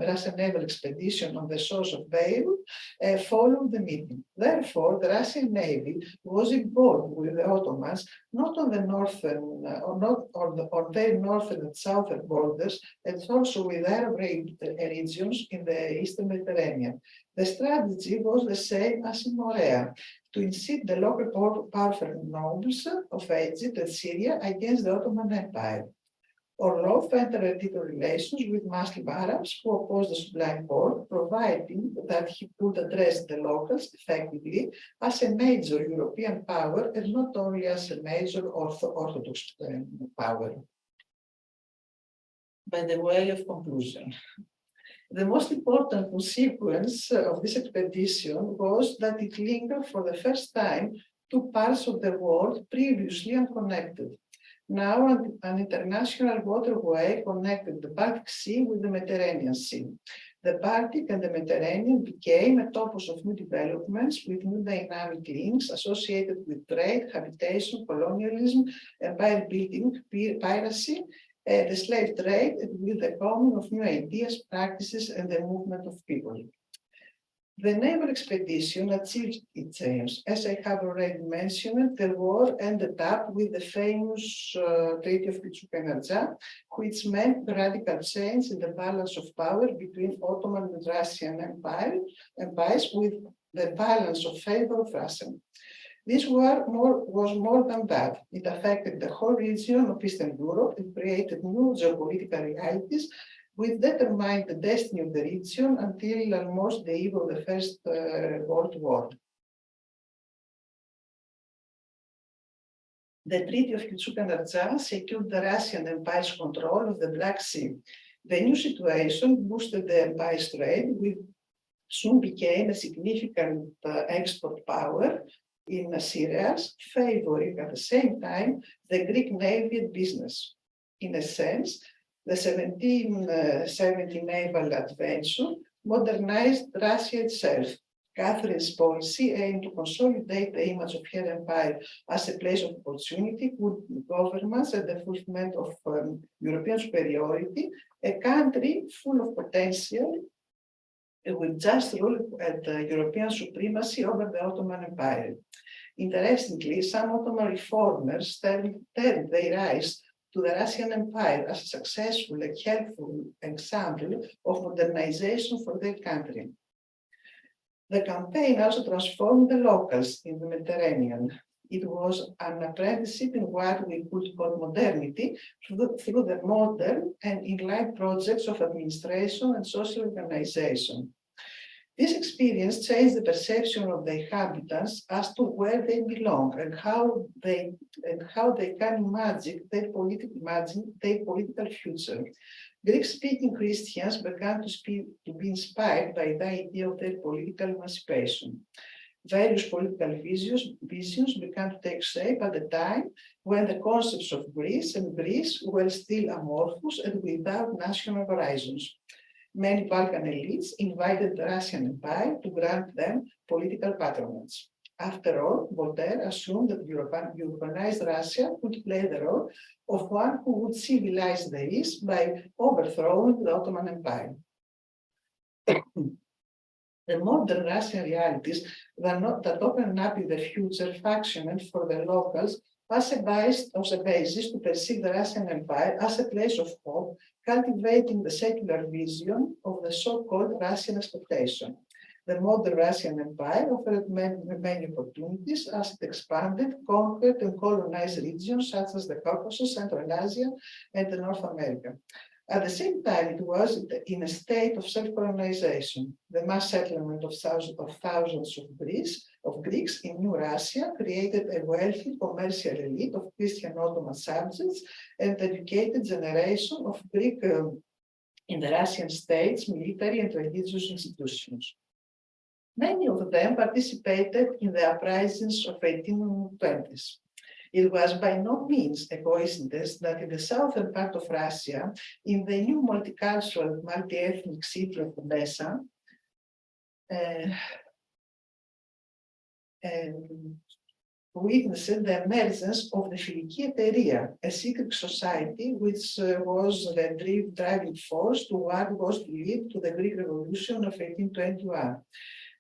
Russian naval expedition on the shores of Beirut followed the meeting. Therefore, the Russian Navy was involved with the Ottomans not on the northern, on their northern and southern borders, and also with Arab regions in the Eastern Mediterranean. The strategy was the same as in Morea, to incite the local powerful nobles of Egypt and Syria against the Ottoman Empire. Orlov entered into relations with Muslim Arabs who opposed the Sublime Porte, providing that he could address the locals effectively as a major European power and not only as a major Orthodox power. By the way of conclusion, the most important consequence of this expedition was that it linked for the first time two parts of the world previously unconnected. Now an international waterway connected the Baltic Sea with the Mediterranean Sea. The Baltic and the Mediterranean became a topos of new developments with new dynamic links associated with trade, habitation, colonialism, empire building, piracy, the slave trade, and with the coming of new ideas, practices, and the movement of people. The naval expedition achieved its aims. As I have already mentioned, the war ended up with the famous Treaty of Kitsukanardja, which meant the radical change in the balance of power between Ottoman and Russian empires with the balance of favor of Russia. This war was more than that. It affected the whole region of Eastern Europe and created new geopolitical realities which determined the destiny of the region until almost the eve of the First World War. The Treaty of Kitsukanardja secured the Russian Empire's control of the Black Sea. The new situation boosted the empire's trade, which soon became a significant export power in cereals, favoring at the same time the Greek navy and business. In a sense, the 1770 naval adventure modernized Russia itself. Catherine's policy aimed to consolidate the image of her empire as a place of opportunity, good governance, and the fulfillment of European superiority, a country full of potential with just rule and European supremacy over the Ottoman Empire. Interestingly, some Ottoman reformers turned their rise to the Russian Empire as a successful and helpful example of modernization for their country. The campaign also transformed the locals in the Mediterranean. It was an apprenticeship in what we could call modernity through the modern and in-line projects of administration and social organization. This experience changed the perception of the inhabitants as to where they belong and how they can imagine their political future. Greek-speaking Christians began to be inspired by the idea of their political emancipation. Various political visions began to take shape at the time when the concepts of Greece and Greece were still amorphous and without national horizons. Many Balkan elites invited the Russian Empire to grant them political patronage. After all, Voltaire assumed that Europeanized Russia would play the role of one who would civilize the East by overthrowing the Ottoman Empire. The modern Russian realities that open up in the future functioned for the locals as a basis to perceive the Russian Empire as a place of hope, cultivating the secular vision of the so-called Russian expectation. The modern Russian Empire offered many opportunities as it expanded, conquered, and colonized regions such as the Caucasus, Central Asia, and North America. At the same time, it was in a state of self-colonization. The mass settlement of thousands of Greeks in New Russia created a wealthy commercial elite of Christian Ottoman subjects and educated generation of Greek in the Russian states, military, and religious institutions. Many of them participated in the uprisings of 1820s. It was by no means a coincidence that in the southern part of Russia, in the new multicultural, multi-ethnic city of Odessa, witnessed the emergence of the Philiki Eteria, a secret society which was the driving force to what was to lead to the Greek Revolution of 1821.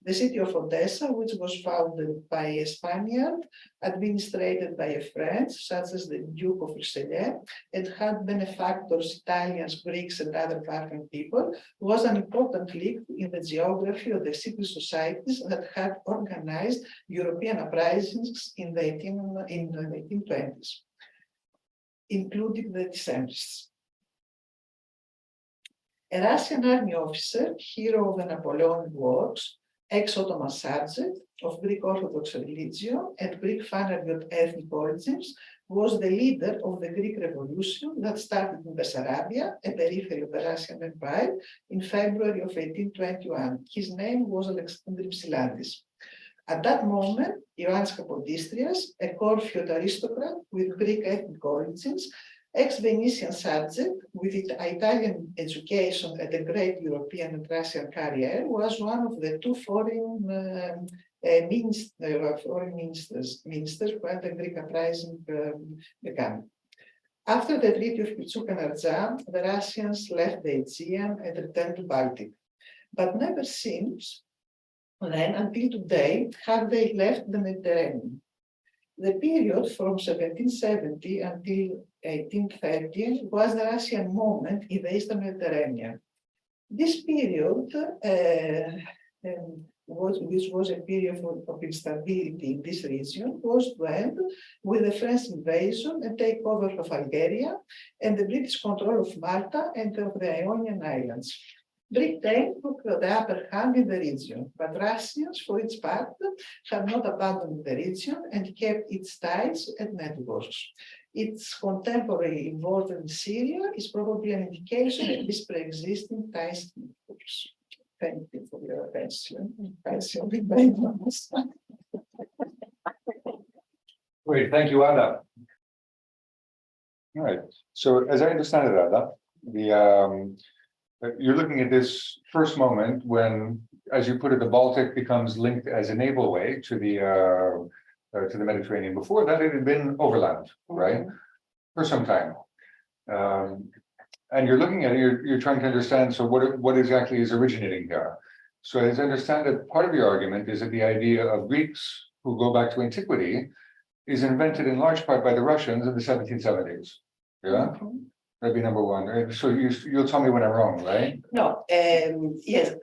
The city of Odessa, which was founded by a Spaniard, administered by a French, such as the Duke of Richelieu, and had benefactors, Italians, Greeks, and other Balkan people, was an important link in the geography of the secret societies that had organized European uprisings in the 1820s, including the Decembrists. A Russian army officer, hero of the Napoleon Wars, ex-Ottoman subject of Greek Orthodox religion and Greek Phanariote ethnic origins, was the leader of the Greek Revolution that started in Bessarabia, a periphery of the Russian Empire, in February of 1821. His name was Alexandros Psyllandis. At that moment, Ioannis Kapodistrias, a Corfiot aristocrat with Greek ethnic origins, ex-Venetian subject with Italian education and a great European and Russian career, was one of the two foreign ministers when the Greek uprising began. After the Treaty of Pichouk and Arjan, the Russians left the Aegean and returned to Baltic, but never since then until today have they left the Mediterranean. The period from 1770 until 1830 was the Russian moment in the Eastern Mediterranean. This period which was a period of instability in this region, was to end with the French invasion and takeover of Algeria and the British control of Malta and of the Ionian Islands. Britain took the upper hand in the region, but Russians, for its part, have not abandoned the region and kept its ties and networks. Its contemporary involvement in Syria is probably an indication of these pre-existing ties and networks. Thank you for your attention. Great, thank you, Ada. All right, so as I understand it, Ada, you're looking at this first moment when, as you put it, the Baltic becomes linked as a naval way to the Mediterranean. Before that, it had been overland, right, for some time. And you're looking at it, you're trying to understand, so what exactly is originating here? So as I understand it, part of your argument is that the idea of Greeks who go back to antiquity is invented in large part by the Russians in the 1770s. Yeah? That'd be number one. So you'll tell me when I'm wrong, right? No, yes,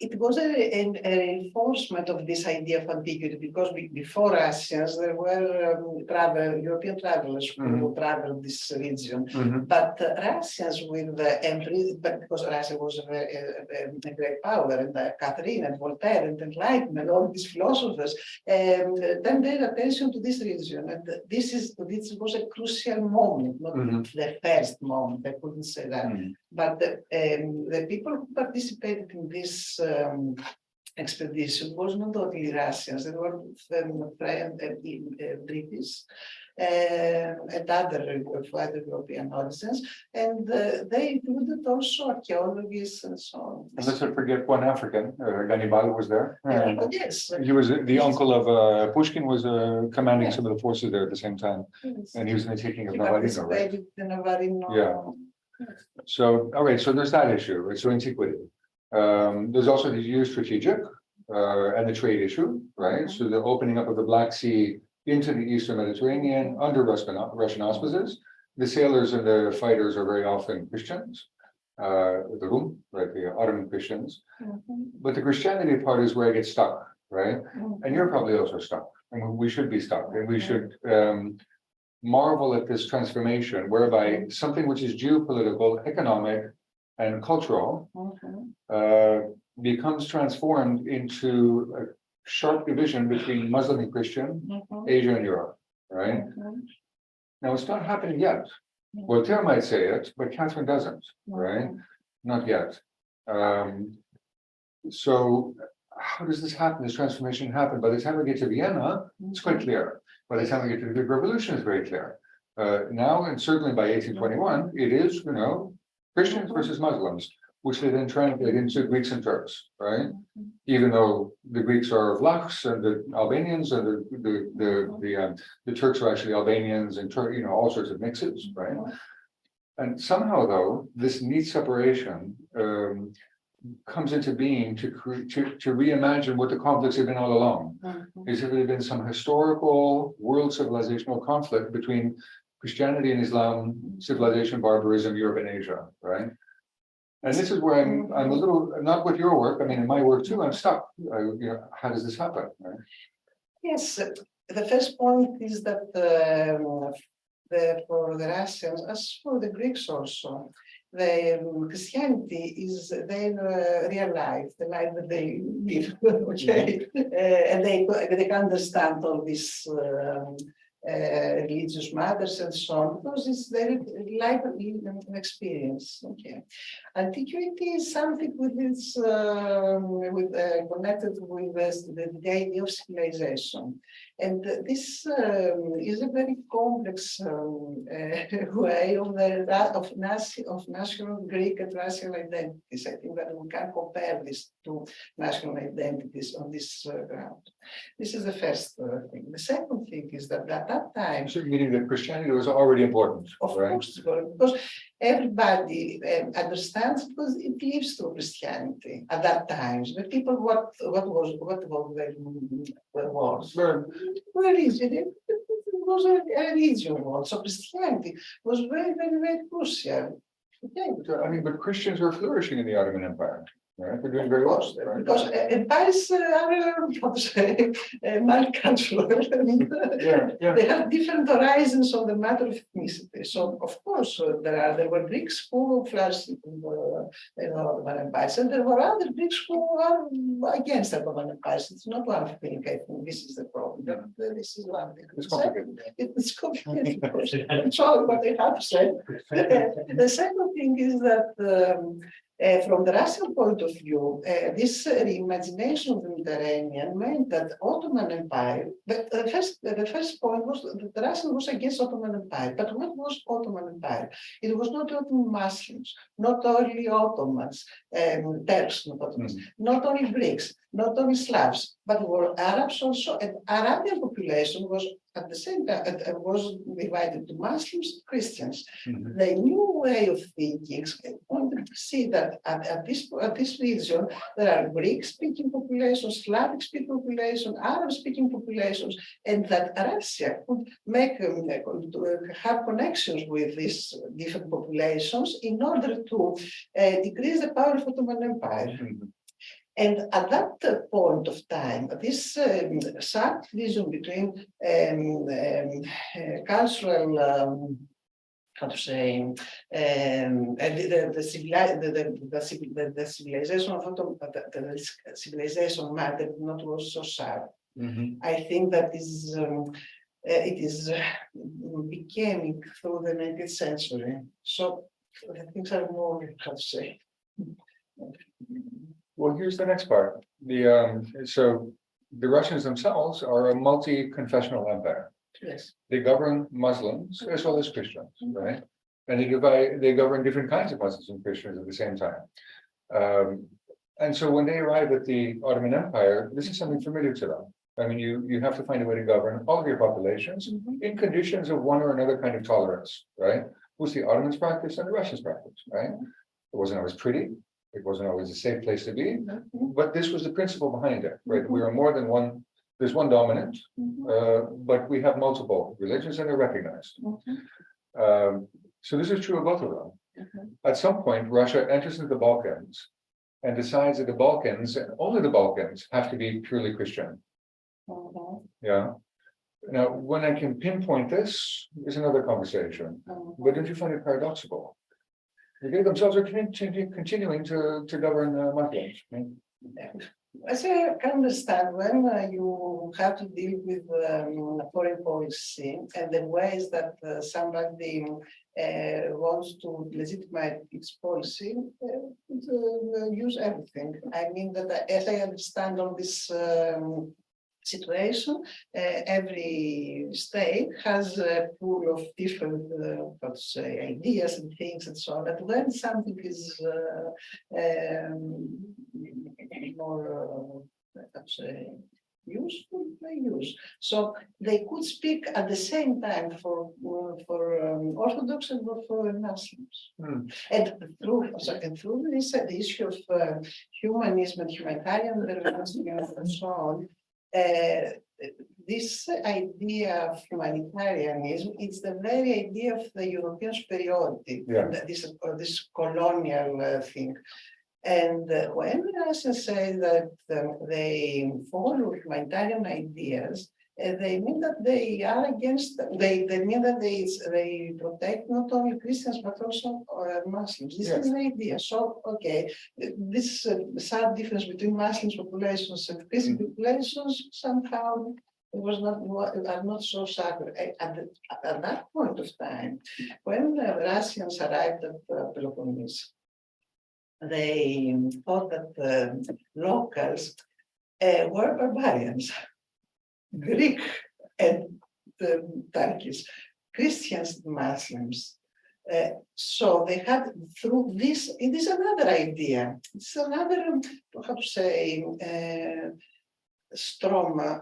it was a reinforcement of this idea of antiquity, because before Russians, there were European travelers who traveled this region. But Russians with the but because Russia was a great power, and Catherine and Voltaire and Enlightenment, all these philosophers, turned their attention to this region. And this was a crucial moment, not the first moment. I couldn't say that, but the people who participated in this expedition was not only Russians; there were British and other European origins, and they included also archaeologists and so on. And let's not forget one African, Gannibal was there. Yes, he was the uncle of Pushkin, was commanding some of the forces there at the same time, and he was in the taking of Navarino, right? Yeah. So, all right, so there's that issue, right? So antiquity. There's also the geostrategic and the trade issue, right? So the opening up of the Black Sea into the Eastern Mediterranean under Russian auspices. The sailors and the fighters are very often Christians, the Rum, right, the Ottoman Christians. But the Christianity part is where I get stuck, right? And you're probably also stuck, and we should be stuck, and we should marvel at this transformation whereby something which is geopolitical, economic, and cultural becomes transformed into a sharp division between Muslim and Christian, Asia and Europe, right? Now, it's not happening yet. Voltaire might say it, but Catherine doesn't, right? Not yet. So how does this happen, this transformation happen? By the time we get to Vienna, it's quite clear. By the time we get to the Greek Revolution, it's very clear. Now, and certainly by 1821, it is, Christians versus Muslims, which they then translate into Greeks and Turks, right? Even though the Greeks are Vlachs and the Albanians and the Turks are actually Albanians and all sorts of mixes, right? And somehow, though, this neat separation comes into being to reimagine what the conflicts have been all along. Is there been some historical world civilizational conflict between Christianity and Islam, civilization, barbarism, Europe and Asia, right? And this is where I'm a little, not with your work, I mean, in my work too, I'm stuck. How does this happen, right? Yes, the first point is that for the Russians, as for the Greeks also, Christianity is their real life, the life that they live, okay? And they can understand all these religious matters and so on, because it's their life experience, okay? Antiquity is something with this, connected with the idea of civilization. And this is a very complex way of national Greek and racial identities. I think that we can compare these two national identities on this ground. This is the first thing. The second thing is that at that time, So meaning that Christianity was already important, of right? course, because everybody understands, because it lives through Christianity at that time. The people, what was religion? It was a religion also. Christianity was very, very, very crucial. Okay. I mean, but Christians were flourishing in the Ottoman Empire, right? They're doing very well, right? Because empires are, how to say, multicultural. Yeah. They have different horizons on the matter of ethnicity. So, of course, there were Greeks who flourished in the Ottoman empires, and there were other Greeks who are against the Ottoman empires. It's not one thing. I think this is the problem. This is one thing. It's complicated. It's complicated, of course. That's all what I have to say. The second thing is that from the racial point of view, this reimagination of the Mediterranean meant that Ottoman Empire, the first point was that the Russian was against Ottoman Empire. But what was Ottoman Empire? It was not only Muslims, not only Ottomans, Turks, not Ottomans, not only Greeks, not only Slavs, but were Arabs also, and Arabian population was at the same time was divided to Muslims and Christians. The new way of thinking wanted to see that at this region there are Greek-speaking populations, Slavic-speaking populations, Arab-speaking populations, and that Russia could have connections with these different populations in order to decrease the power of Ottoman Empire. And at that point of time, this sharp division between cultural, how to say, and the civilization of the civilization matter not was so sharp. I think that is it is becoming through the 19th century. So things are more, how to say. Well, here's the next part. So the Russians themselves are a multi-confessional empire. Yes. They govern Muslims as well as Christians, right? And they govern different kinds of Muslims and Christians at the same time. And so when they arrive at the Ottoman Empire, this is something familiar to them. I mean, you have to find a way to govern all of your populations in conditions of one or another kind of tolerance, right? Was the Ottomans' practice and the Russians' practice, right? It wasn't always pretty. It wasn't always a safe place to be, but this was the principle behind it, right? We are more than one, there's one dominant, but we have multiple religions and they're recognized. So this is true of both of them. At some point, Russia enters into the Balkans and decides that the Balkans, and only the Balkans, have to be purely Christian. Yeah. Now, when I can pinpoint this, is another conversation. But don't you find it paradoxical? They themselves are continuing to govern Muslims. As I can understand, when you have to deal with foreign policy and the ways that somebody wants to legitimize its policy, use everything. I mean that as I understand all this situation, every state has a pool of different ideas and things and so on. But when something is more, useful, they use. So they could speak at the same time for Orthodox and for Muslims. And through this, the issue of humanism and humanitarian and so on. This idea of humanitarianism is the very idea of the European superiority, this colonial thing. And when the Russians say that they follow humanitarian ideas, They mean that they are against, they mean that they protect not only Christians but also Muslims. This is the idea. So, okay, this sad difference between Muslims populations and Christian populations somehow are not so sacred. At that point of time, when the Russians arrived at Peloponnese, they thought that the locals were barbarians, Greek and Turkish, Christians, Muslims. So they had through this, it is another idea. It's another, how to say, stroma,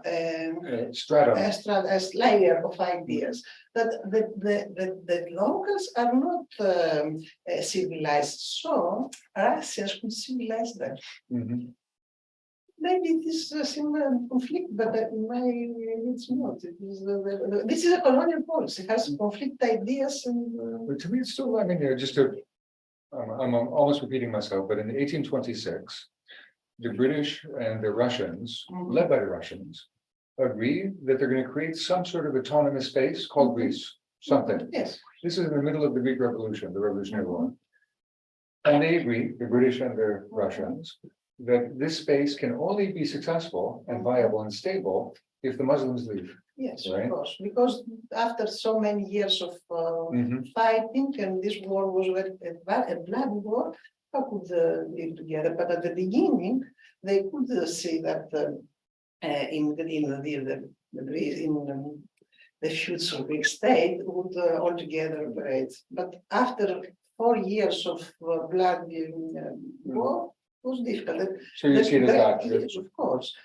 stratum. a layer of ideas that the locals are not civilized, so Russians could civilize them. Maybe it is a similar conflict, but it's not. This is a colonial policy. It has conflict ideas and. But to me, it's still, I mean, I'm almost repeating myself, but in 1826, the British and the Russians, led by the Russians, agree that they're going to create some sort of autonomous space called Greece, something. Yes. This is in the middle of the Greek Revolution, the Revolutionary War. And they agree, the British and the Russians, that this space can only be successful and viable and stable if the Muslims leave. Yes, right? Of course, because after so many years of fighting, and this war was a blood war, how could they live together? But at the beginning, they could see that in the future Greek state would altogether operate. But after 4 years of blood war, it was difficult. So you see that. Yes, of course.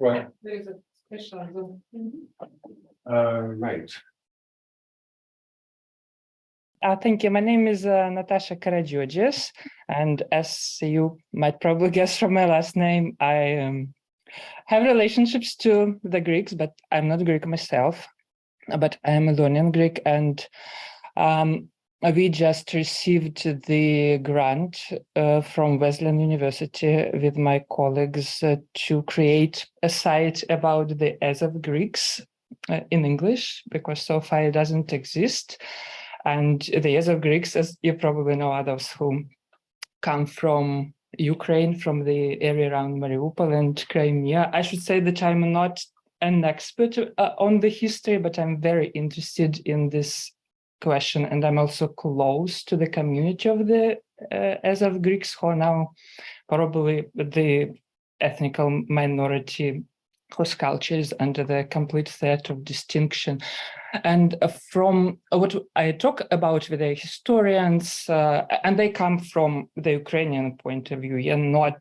Right. There is a question on Zoom. Right. Thank you. My name is Natasha Karagiorgis, and as you might probably guess from my last name, I have relationships to the Greeks, but I'm not Greek myself, but I am Ionian Greek, and we just received the grant from Wesleyan University with my colleagues to create a site about the Azov Greeks in English, because so far it doesn't exist. And the Azov Greeks, as you probably know, are those who come from Ukraine, from the area around Mariupol and Crimea. I should say that I'm not an expert on the history, but I'm very interested in this question, and I'm also close to the community of the Azov Greeks, who are now probably the ethnical minority whose culture is under the complete threat of distinction. And from what I talk about with the historians, and they come from the Ukrainian point of view, and not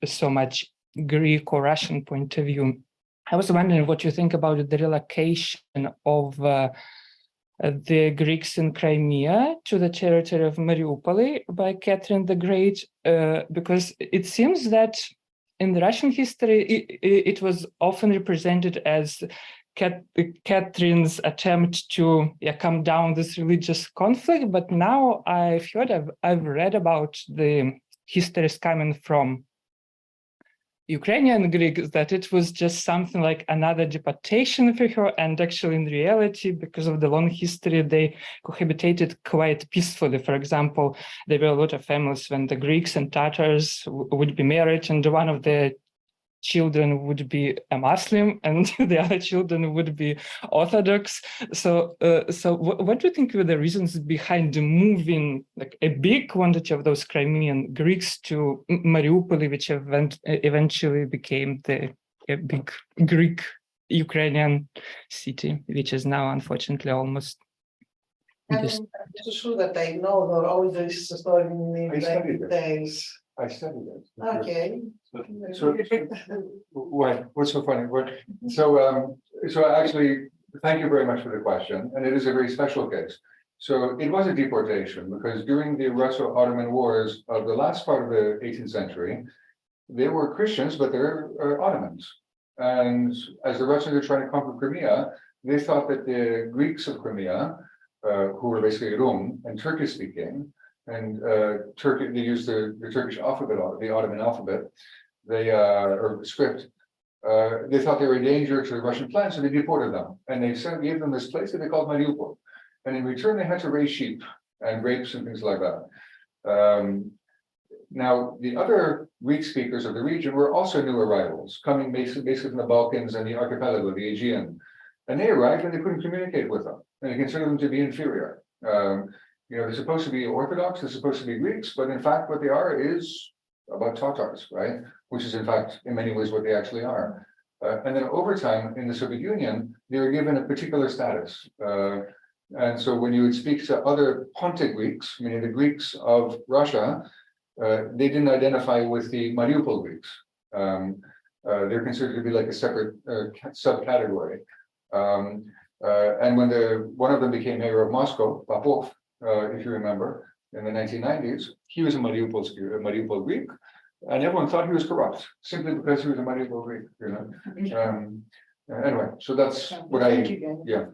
so much Greek or Russian point of view, I was wondering what you think about the relocation of the Greeks in Crimea to the territory of Mariupol by Catherine the Great, because it seems that in the Russian history, it was often represented as Catherine's attempt to calm down this religious conflict. But now I've read about the histories coming from Ukrainian Greeks, that it was just something like another deportation for her, and actually in reality, because of the long history, they cohabitated quite peacefully. For example, there were a lot of families when the Greeks and Tatars would be married, and one of the children would be a Muslim and the other children would be Orthodox. So what do you think were the reasons behind moving like a big quantity of those Crimean Greeks to Mariupol, which eventually became the big Greek Ukrainian city, which is now unfortunately almost I'm not so sure that I know all this story in details. I studied it. Okay. So what's so funny? So actually, thank you very much for the question, and it is a very special case. So it was a deportation because during the Russo-Ottoman Wars of the last part of the 18th century, they were Christians, but they're Ottomans. And as the Russians were trying to conquer Crimea, they thought that the Greeks of Crimea, who were basically Rum and Turkish-speaking, and Turkey, they used the Turkish alphabet, the Ottoman alphabet, or script. they thought they were a danger to the Russian plan, so they deported them. And they gave them this place that they called Mariupol. And in return, they had to raise sheep and grapes and things like that. Now, the other Greek speakers of the region were also new arrivals, coming basically from the Balkans and the archipelago, the Aegean. And they arrived and they couldn't communicate with them, and they considered them to be inferior. They're supposed to be Orthodox, they're supposed to be Greeks, but in fact, what they are is about Tatars, right? Which is in fact, in many ways, what they actually are. And then over time, in the Soviet Union, they were given a particular status. And so when you would speak to other Pontic Greeks, meaning the Greeks of Russia, they didn't identify with the Mariupol Greeks. They're considered to be like a separate subcategory. And when one of them became mayor of Moscow, Popov, if you remember, in the 1990s, he was a Mariupol Greek, and everyone thought he was corrupt simply because he was a Mariupol Greek. Anyway, so that's what Thank you again. yeah.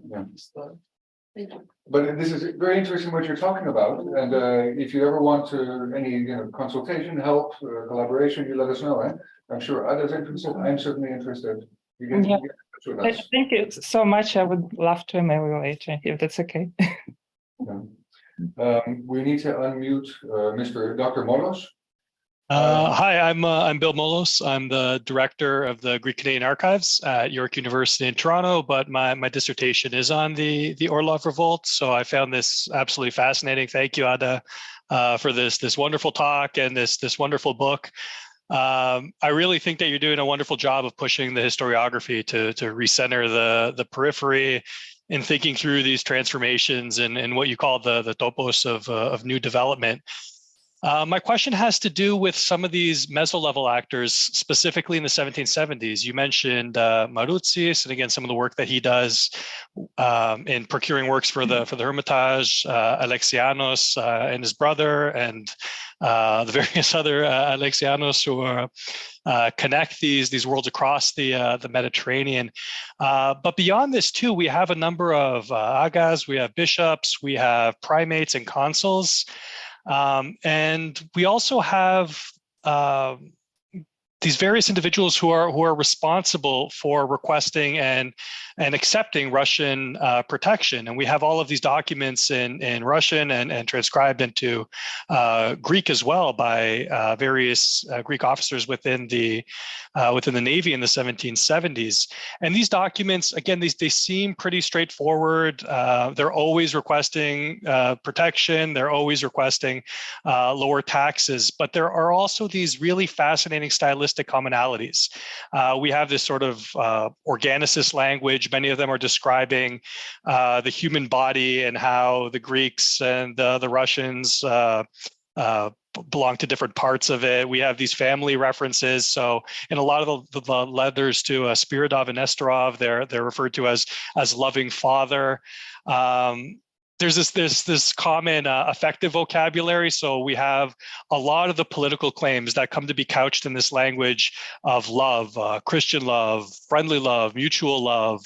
Thank you. But this is very interesting what you're talking about, and if you ever want any consultation, help, collaboration, you let us know. I'm sure others are interested. I'm certainly interested. You can Yeah. get in touch with us. Thank you so much. I would love to email you later, if that's okay. We need to unmute Dr. Molos. Hi, I'm Bill Molos. I'm the director of the Greek Canadian Archives at York University in Toronto, but my dissertation is on the Orlov Revolt. So I found this absolutely fascinating. Thank you, Ada, for this wonderful talk and this wonderful book. I really think that you're doing a wonderful job of pushing the historiography to recenter the periphery in thinking through these transformations and what you call the topos of new development. My question has to do with some of these meso-level actors, specifically in the 1770s. You mentioned Maroutzis, and again, some of the work that he does in procuring works for the Hermitage, Alexianos and his brother, and the various other Alexianos who connect these worlds across the Mediterranean. But beyond this too, we have a number of agas, we have bishops, we have primates and consuls. And we also have these various individuals who are responsible for requesting and accepting Russian protection. And we have all of these documents in Russian and transcribed into Greek as well by various Greek officers within the Navy in the 1770s. And these documents, again, they seem pretty straightforward. They're always requesting protection. They're always requesting lower taxes. But there are also these really fascinating stylistic commonalities. We have this sort of organicist language. Many of them are describing the human body and how the Greeks and the Russians belong to different parts of it. We have these family references. So in a lot of the letters to Spiridov and Nestorov, they're referred to as loving father. There's this common affective vocabulary. So we have a lot of the political claims that come to be couched in this language of love, Christian love, friendly love, mutual love.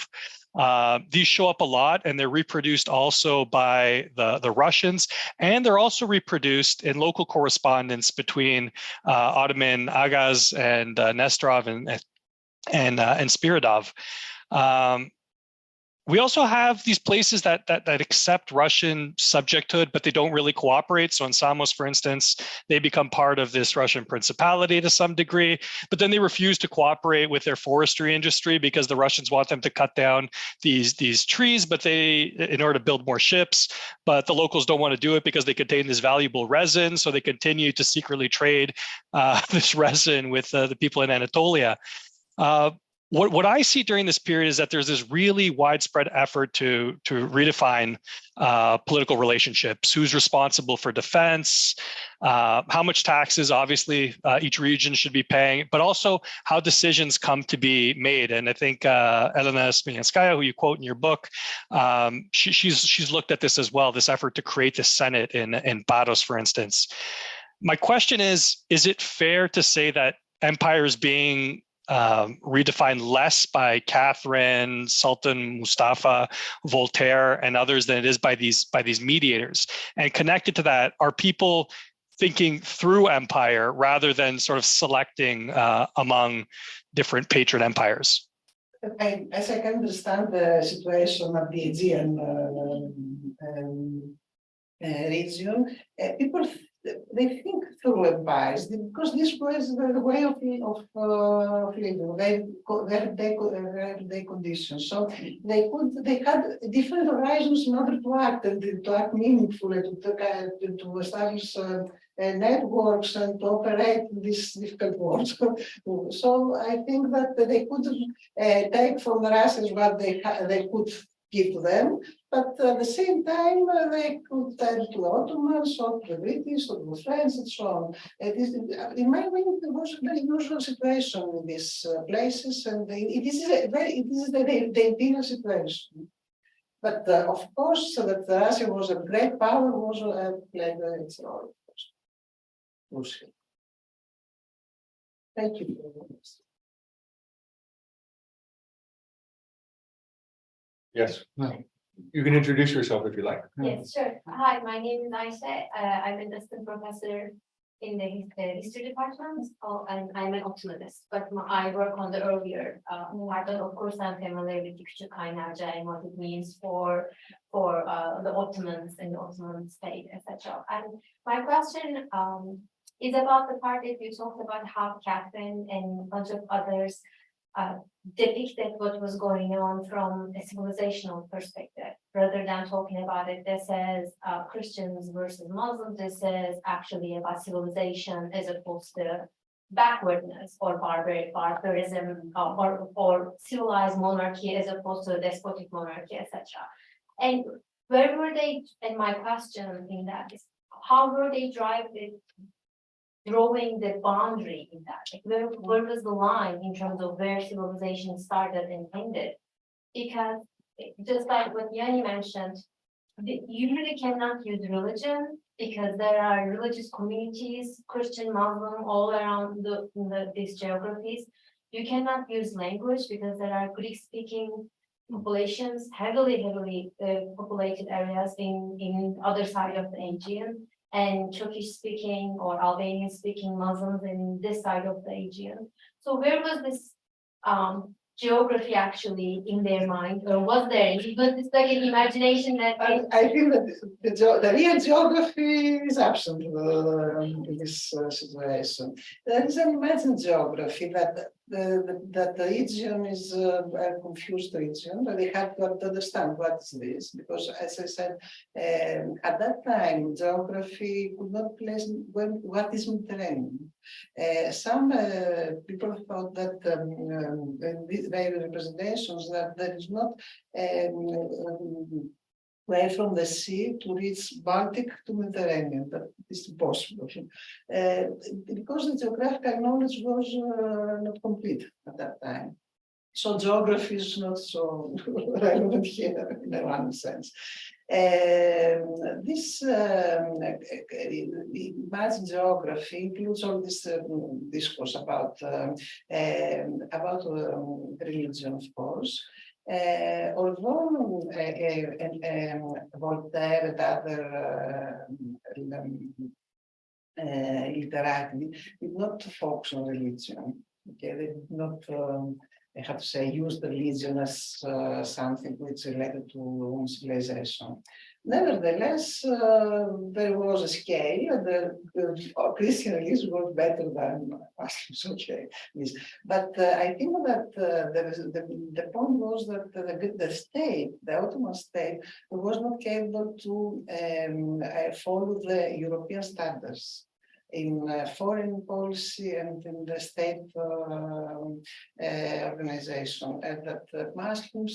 These show up a lot, and they're reproduced also by the Russians, and they're also reproduced in local correspondence between Ottoman agas and Nestorov and Spiridov. We also have these places that accept Russian subjecthood, but they don't really cooperate. So in Samos, for instance, they become part of this Russian principality to some degree, but then they refuse to cooperate with their forestry industry because the Russians want them to cut down these trees, but in order to build more ships, but the locals don't want to do it because they contain this valuable resin. So they continue to secretly trade this resin with the people in Anatolia. What I see during this period is that there's this really widespread effort to redefine political relationships. Who's responsible for defense? How much taxes, obviously, each region should be paying, but also how decisions come to be made. And I think Elena Smianskaya, who you quote in your book, she's looked at this as well, this effort to create the Senate in Paros, for instance. My question is it fair to say that empire is being redefined less by Catherine, Sultan Mustafa, Voltaire, and others than it is by these mediators? And connected to that, are people thinking through empire rather than sort of selecting among different patron empires. As I can understand the situation of the Aegean region, people they think through empires because this was the way of living, their conditions. So they had different horizons in order to act and to act meaningfully, to establish networks and to operate in this difficult world. So I think that they could take from the Russians what they could give to them, but at the same time they could turn to the Ottomans or to the British or to the French and so on. In my opinion, it was a very usual situation in these places, and it is the imperial situation. But of course, that Russia was a great power was played its role. Russia. Thank you for this. Yes, you can introduce yourself if you like. Yes, sure. Hi, my name is Ayşe. I'm an assistant professor in the history department, and I'm an Ottomanist, but I work on the earlier part. Of course, I'm familiar with the Küçük Kaynarca and what it means for the Ottomans and the Ottoman state, etc. And my question is about the part that you talked about how Catherine and a bunch of others depicted what was going on from a civilizational perspective, rather than talking about it. This says Christians versus Muslims. This says actually about civilization as opposed to backwardness or barbarism or civilized monarchy as opposed to despotic monarchy, etc. And where were they? And my question in that is, how were they drawing the boundary in that? Like where was the line in terms of where civilization started and ended? Because just like what Yanni mentioned, you really cannot use religion because there are religious communities, Christian, Muslim, all around these geographies. You cannot use language because there are Greek-speaking populations, heavily populated areas in other side of the Aegean, and Turkish-speaking or Albanian-speaking Muslims in this side of the Aegean. So where was this geography actually in their mind, or was there? Was this like an imagination that? I think that the real geography is absent in this situation. There is an imagined geography that the region is a confused region, but they have to understand what is this, because as I said, at that time, geography could not place what is Mediterranean. Some people thought that in their representations that there is not way from the sea to reach Baltic to Mediterranean. That is impossible because the geographical knowledge was not complete at that time. So geography is not so relevant here in one sense. This imagined geography includes all this discourse about religion, of course. Although Voltaire and other literati did not focus on religion, okay? They did not, I have to say, use the religion as something which is related to civilization. Nevertheless, there was a scale, and the Christianism was better than Muslims, okay. But I think that the point was that the state, the Ottoman state, was not capable to follow the European standards in foreign policy and in the state organization, and that the Muslim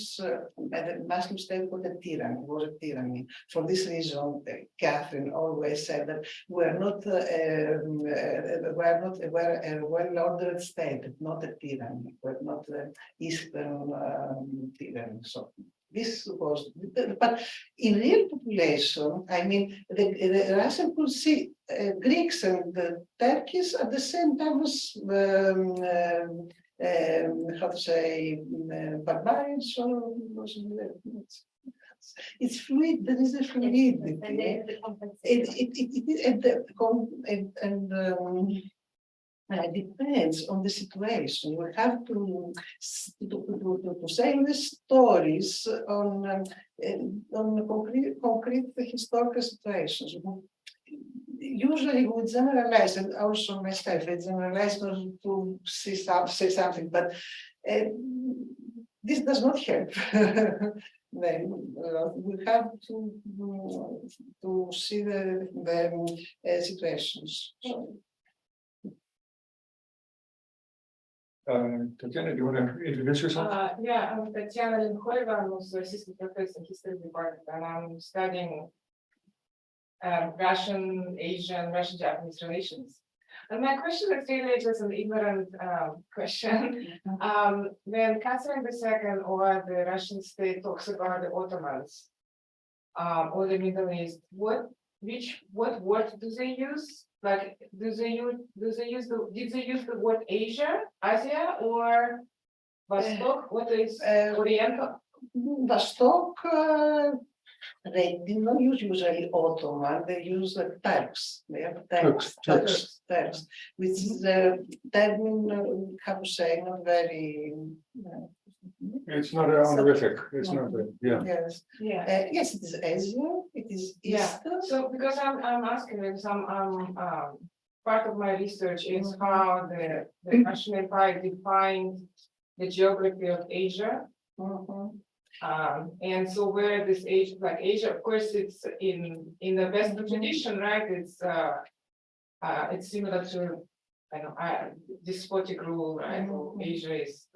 state was a tyranny. For this reason, Catherine always said that we're not a well-ordered state, not a tyranny, but not the Eastern tyranny. So this was, but in real population, I mean, the Russian could see Greeks and the Turkish at the same time as how to say barbarians or It's fluid, there is a And fluidity. then the compensation. It depends on the situation. You have to say the stories on concrete historical situations. Usually we generalize, and also myself, I generalize to say something, but this does not help. Then we have to see the situations. Tatiana, do you want to introduce yourself? Yeah, I'm Tatiana Lenkoeva. I'm also assistant professor in history department, and I'm studying Russian, Asian, Russian-Japanese relations. And my question is really just an ignorant question. When Catherine II or the Russian state talks about the Ottomans or the Middle East, what word do they use? Like, did they use the word Asia, or Vostok? What is Oriental? Vostok, they do not use usually Ottoman, they use the Turks. They have Turks, which is a term, how to say, not very. It's not honorific. It's not. Yeah. Yes. Yeah. Yes, it is Asia. It is East. So because I'm asking because part of my research is how the Russian Empire defined the geography of Asia. And so where this Asia, like Asia, of course, it's in the Western tradition, right? It's similar to, I know, despotic rule, right? So Asia is,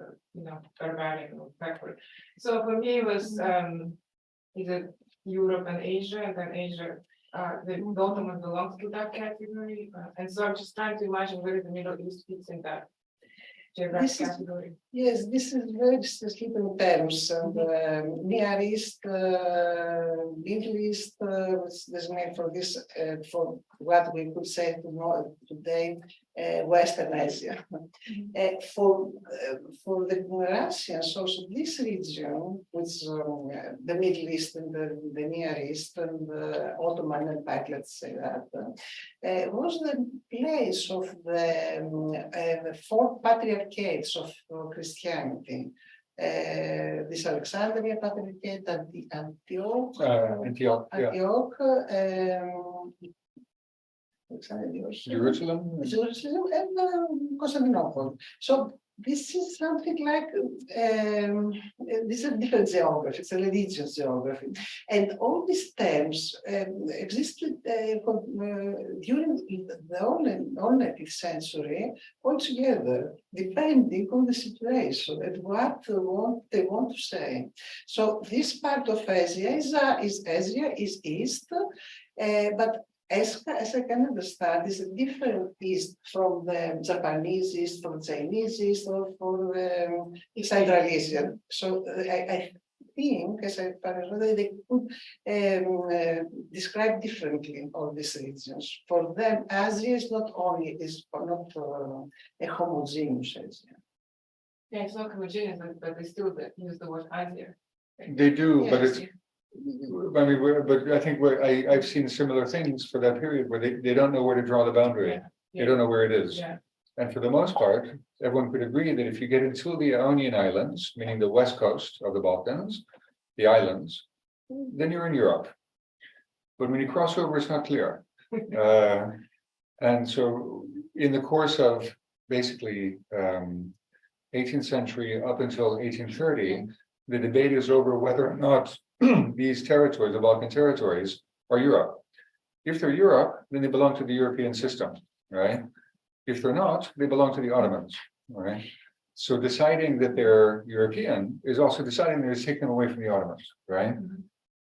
barbarian or backward. So for me, it was either Europe and Asia, and then Asia, the Ottoman belongs to that category. And so I'm just trying to imagine where the Middle East fits in that geographic category. Yes, this is very sleeping terms. And Near East, Middle East was designated for this, for what we could say today, Western Asia. For the Russians, also this region, which the Middle East and the Near East and the Ottoman Empire, let's say that, was the place of the four patriarchates of Christianity. This Alexandria Patriarchate, Antioch, Jerusalem. And Constantinople. So this is something like this is a different geography. It's a religious geography, and all these terms existed during the whole 19th century altogether, depending on the situation and what they want to say. So this part of Asia is East, but as I can understand, is a different East from the Japanese East, from Chinese East, or from Central Asian. So I think, as I parallel, they could describe differently all these regions. For them, Asia is not a homogeneous Asia. Yeah, it's not homogeneous, but they still use the word Asia. They do, but Yes. it's. I mean, but I think I've seen similar things for that period where they don't know where to draw the boundary. They don't know where it is. Yeah. And for the most part, everyone could agree that if you get into the Ionian Islands, meaning the west coast of the Balkans, the islands, then you're in Europe. But when you cross over, it's not clear. And so in the course of basically 18th century up until 1830, the debate is over whether or not these territories, the Balkan territories, are Europe. If they're Europe, then they belong to the European system, right? If they're not, they belong to the Ottomans, right? So deciding that they're European is also deciding that it's taken away from the Ottomans, right?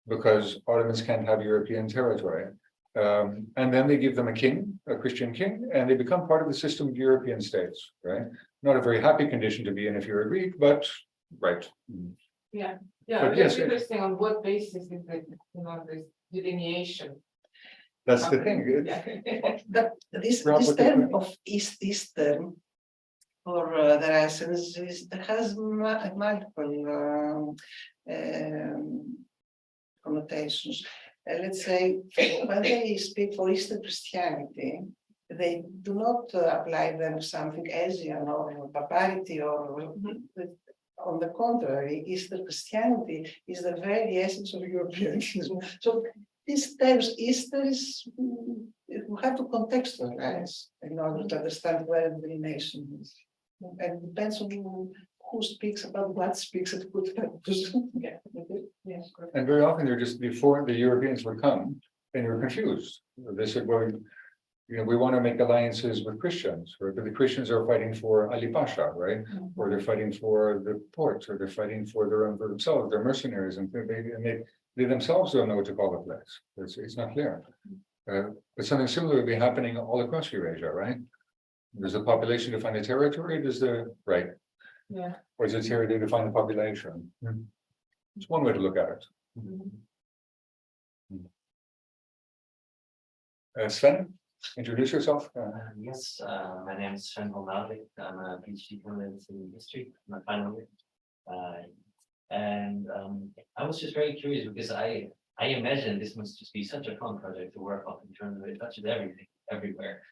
Because Ottomans can't have European territory. And then they give them a king, a Christian king, and they become part of the system of European states, right? Not a very happy condition to be in if you're a Greek, but right. Yeah, But it's yes, interesting on what basis is the this delineation. That's the thing. But this term of Eastern for the Russians has multiple connotations. Let's say, when they speak for Eastern Christianity, they do not apply them something Asian or barbarity or on the contrary, Eastern Christianity is the very essence of Europeanism. So these terms, Easter is, we have to contextualize in order to understand where the nation is. And it depends on who speaks about what speaks at good purpose. And very often they're just before the Europeans would come, and you're confused. They said, well, we want to make alliances with Christians, right? But the Christians are fighting for Ali Pasha, right? Or they're fighting for the ports, or they're fighting for themselves. They're mercenaries, and they themselves don't know what to call the place. It's not clear. But something similar would be happening all across Eurasia, right? There's a population to define the territory. There's the right. Yeah. Or is it territory to define the population? It's one way to look at it. Sven, introduce yourself. Yes, my name is Sven van Maalbeek. I'm a PhD candidate in history, my final year. I was just very curious because I imagine this must just be such a fun project to work on in terms of it touches everything, everywhere.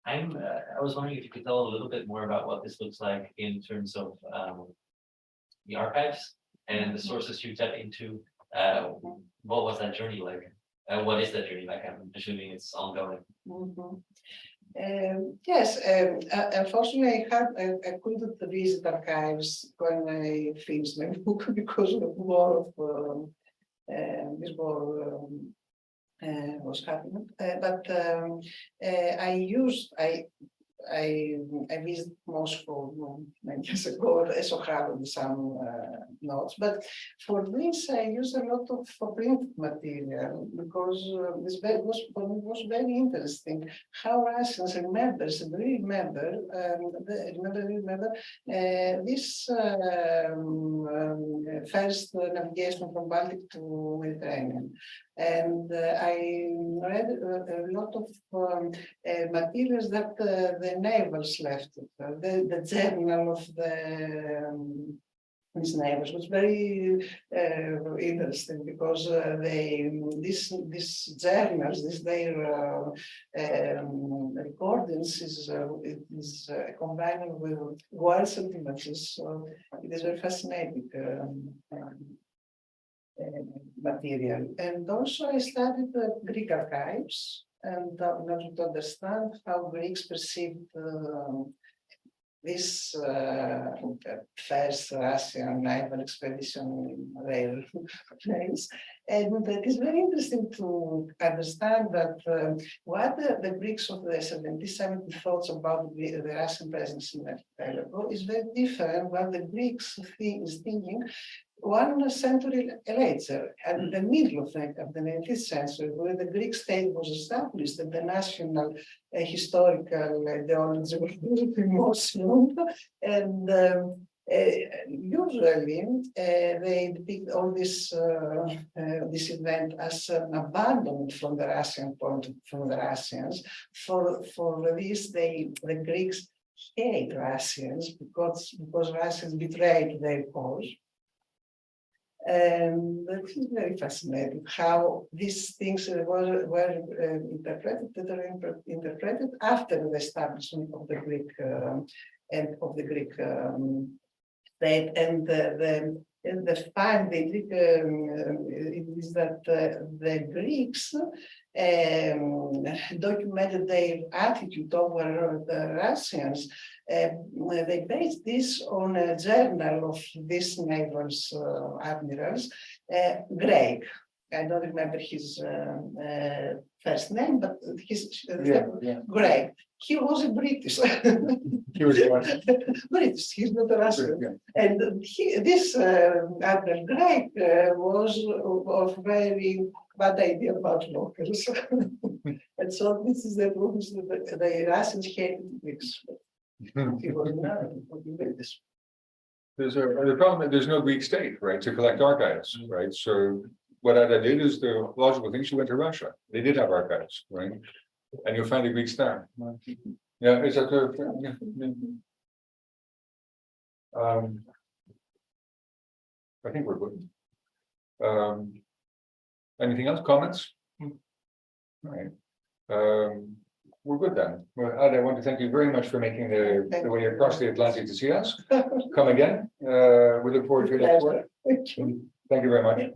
I was wondering if you could tell a little bit more about what this looks like in terms of the archives and the sources you tap into. What was that journey like? What is that journey like? I'm assuming it's ongoing. Yes, unfortunately, I couldn't visit archives when I finished my book because of war of this war was happening. But I visited Moscow many years ago. I also have some notes, but for this I use a lot of print material because was very interesting how Russians remember this first navigation from Baltic to Mediterranean. And I read a lot of materials that the neighbors left, the journal of these neighbors was very interesting because these journals, their recordings is combining with words and images. So it is very fascinating. Material. And also I studied the Greek archives and in order to understand how Greeks perceived this first Russian naval expedition in their place. And it is very interesting to understand that what the Greeks of the 1770 thoughts about the Russian presence in the archipelago is very different what the Greeks is thinking 1 century later, at the middle of the 19th century, where the Greek state was established and the national historical ideology was more strong, and usually they depict all this event as an abandonment from the Russian point, from the Russians. For this, the Greeks hate Russians because Russians betrayed their cause. And it is very fascinating how these things were interpreted after the establishment of the Greek state. And the finding is that the Greeks documented their attitude over the Russians. They based this on a journal of these naval admirals, Greg. I don't remember his first name, but his Greg. He was a British. He was British. He's not a Russian. Yeah. And this Admiral Greg was of very bad idea about locals. And so this is the proof that the Russians hated Greeks. He was British. The problem is there's no Greek state, right, to collect archives, right? So what Ada did is the logical thing. She went to Russia. They did have archives, right? And you'll find the Greeks there. Yeah, is that I think we're good. Anything else, comments? All right. We're good then. Well, Ad, I want to thank you very much for making the way across the Atlantic to see us. Come again. We look forward to it. Pleasure. Thank you very much.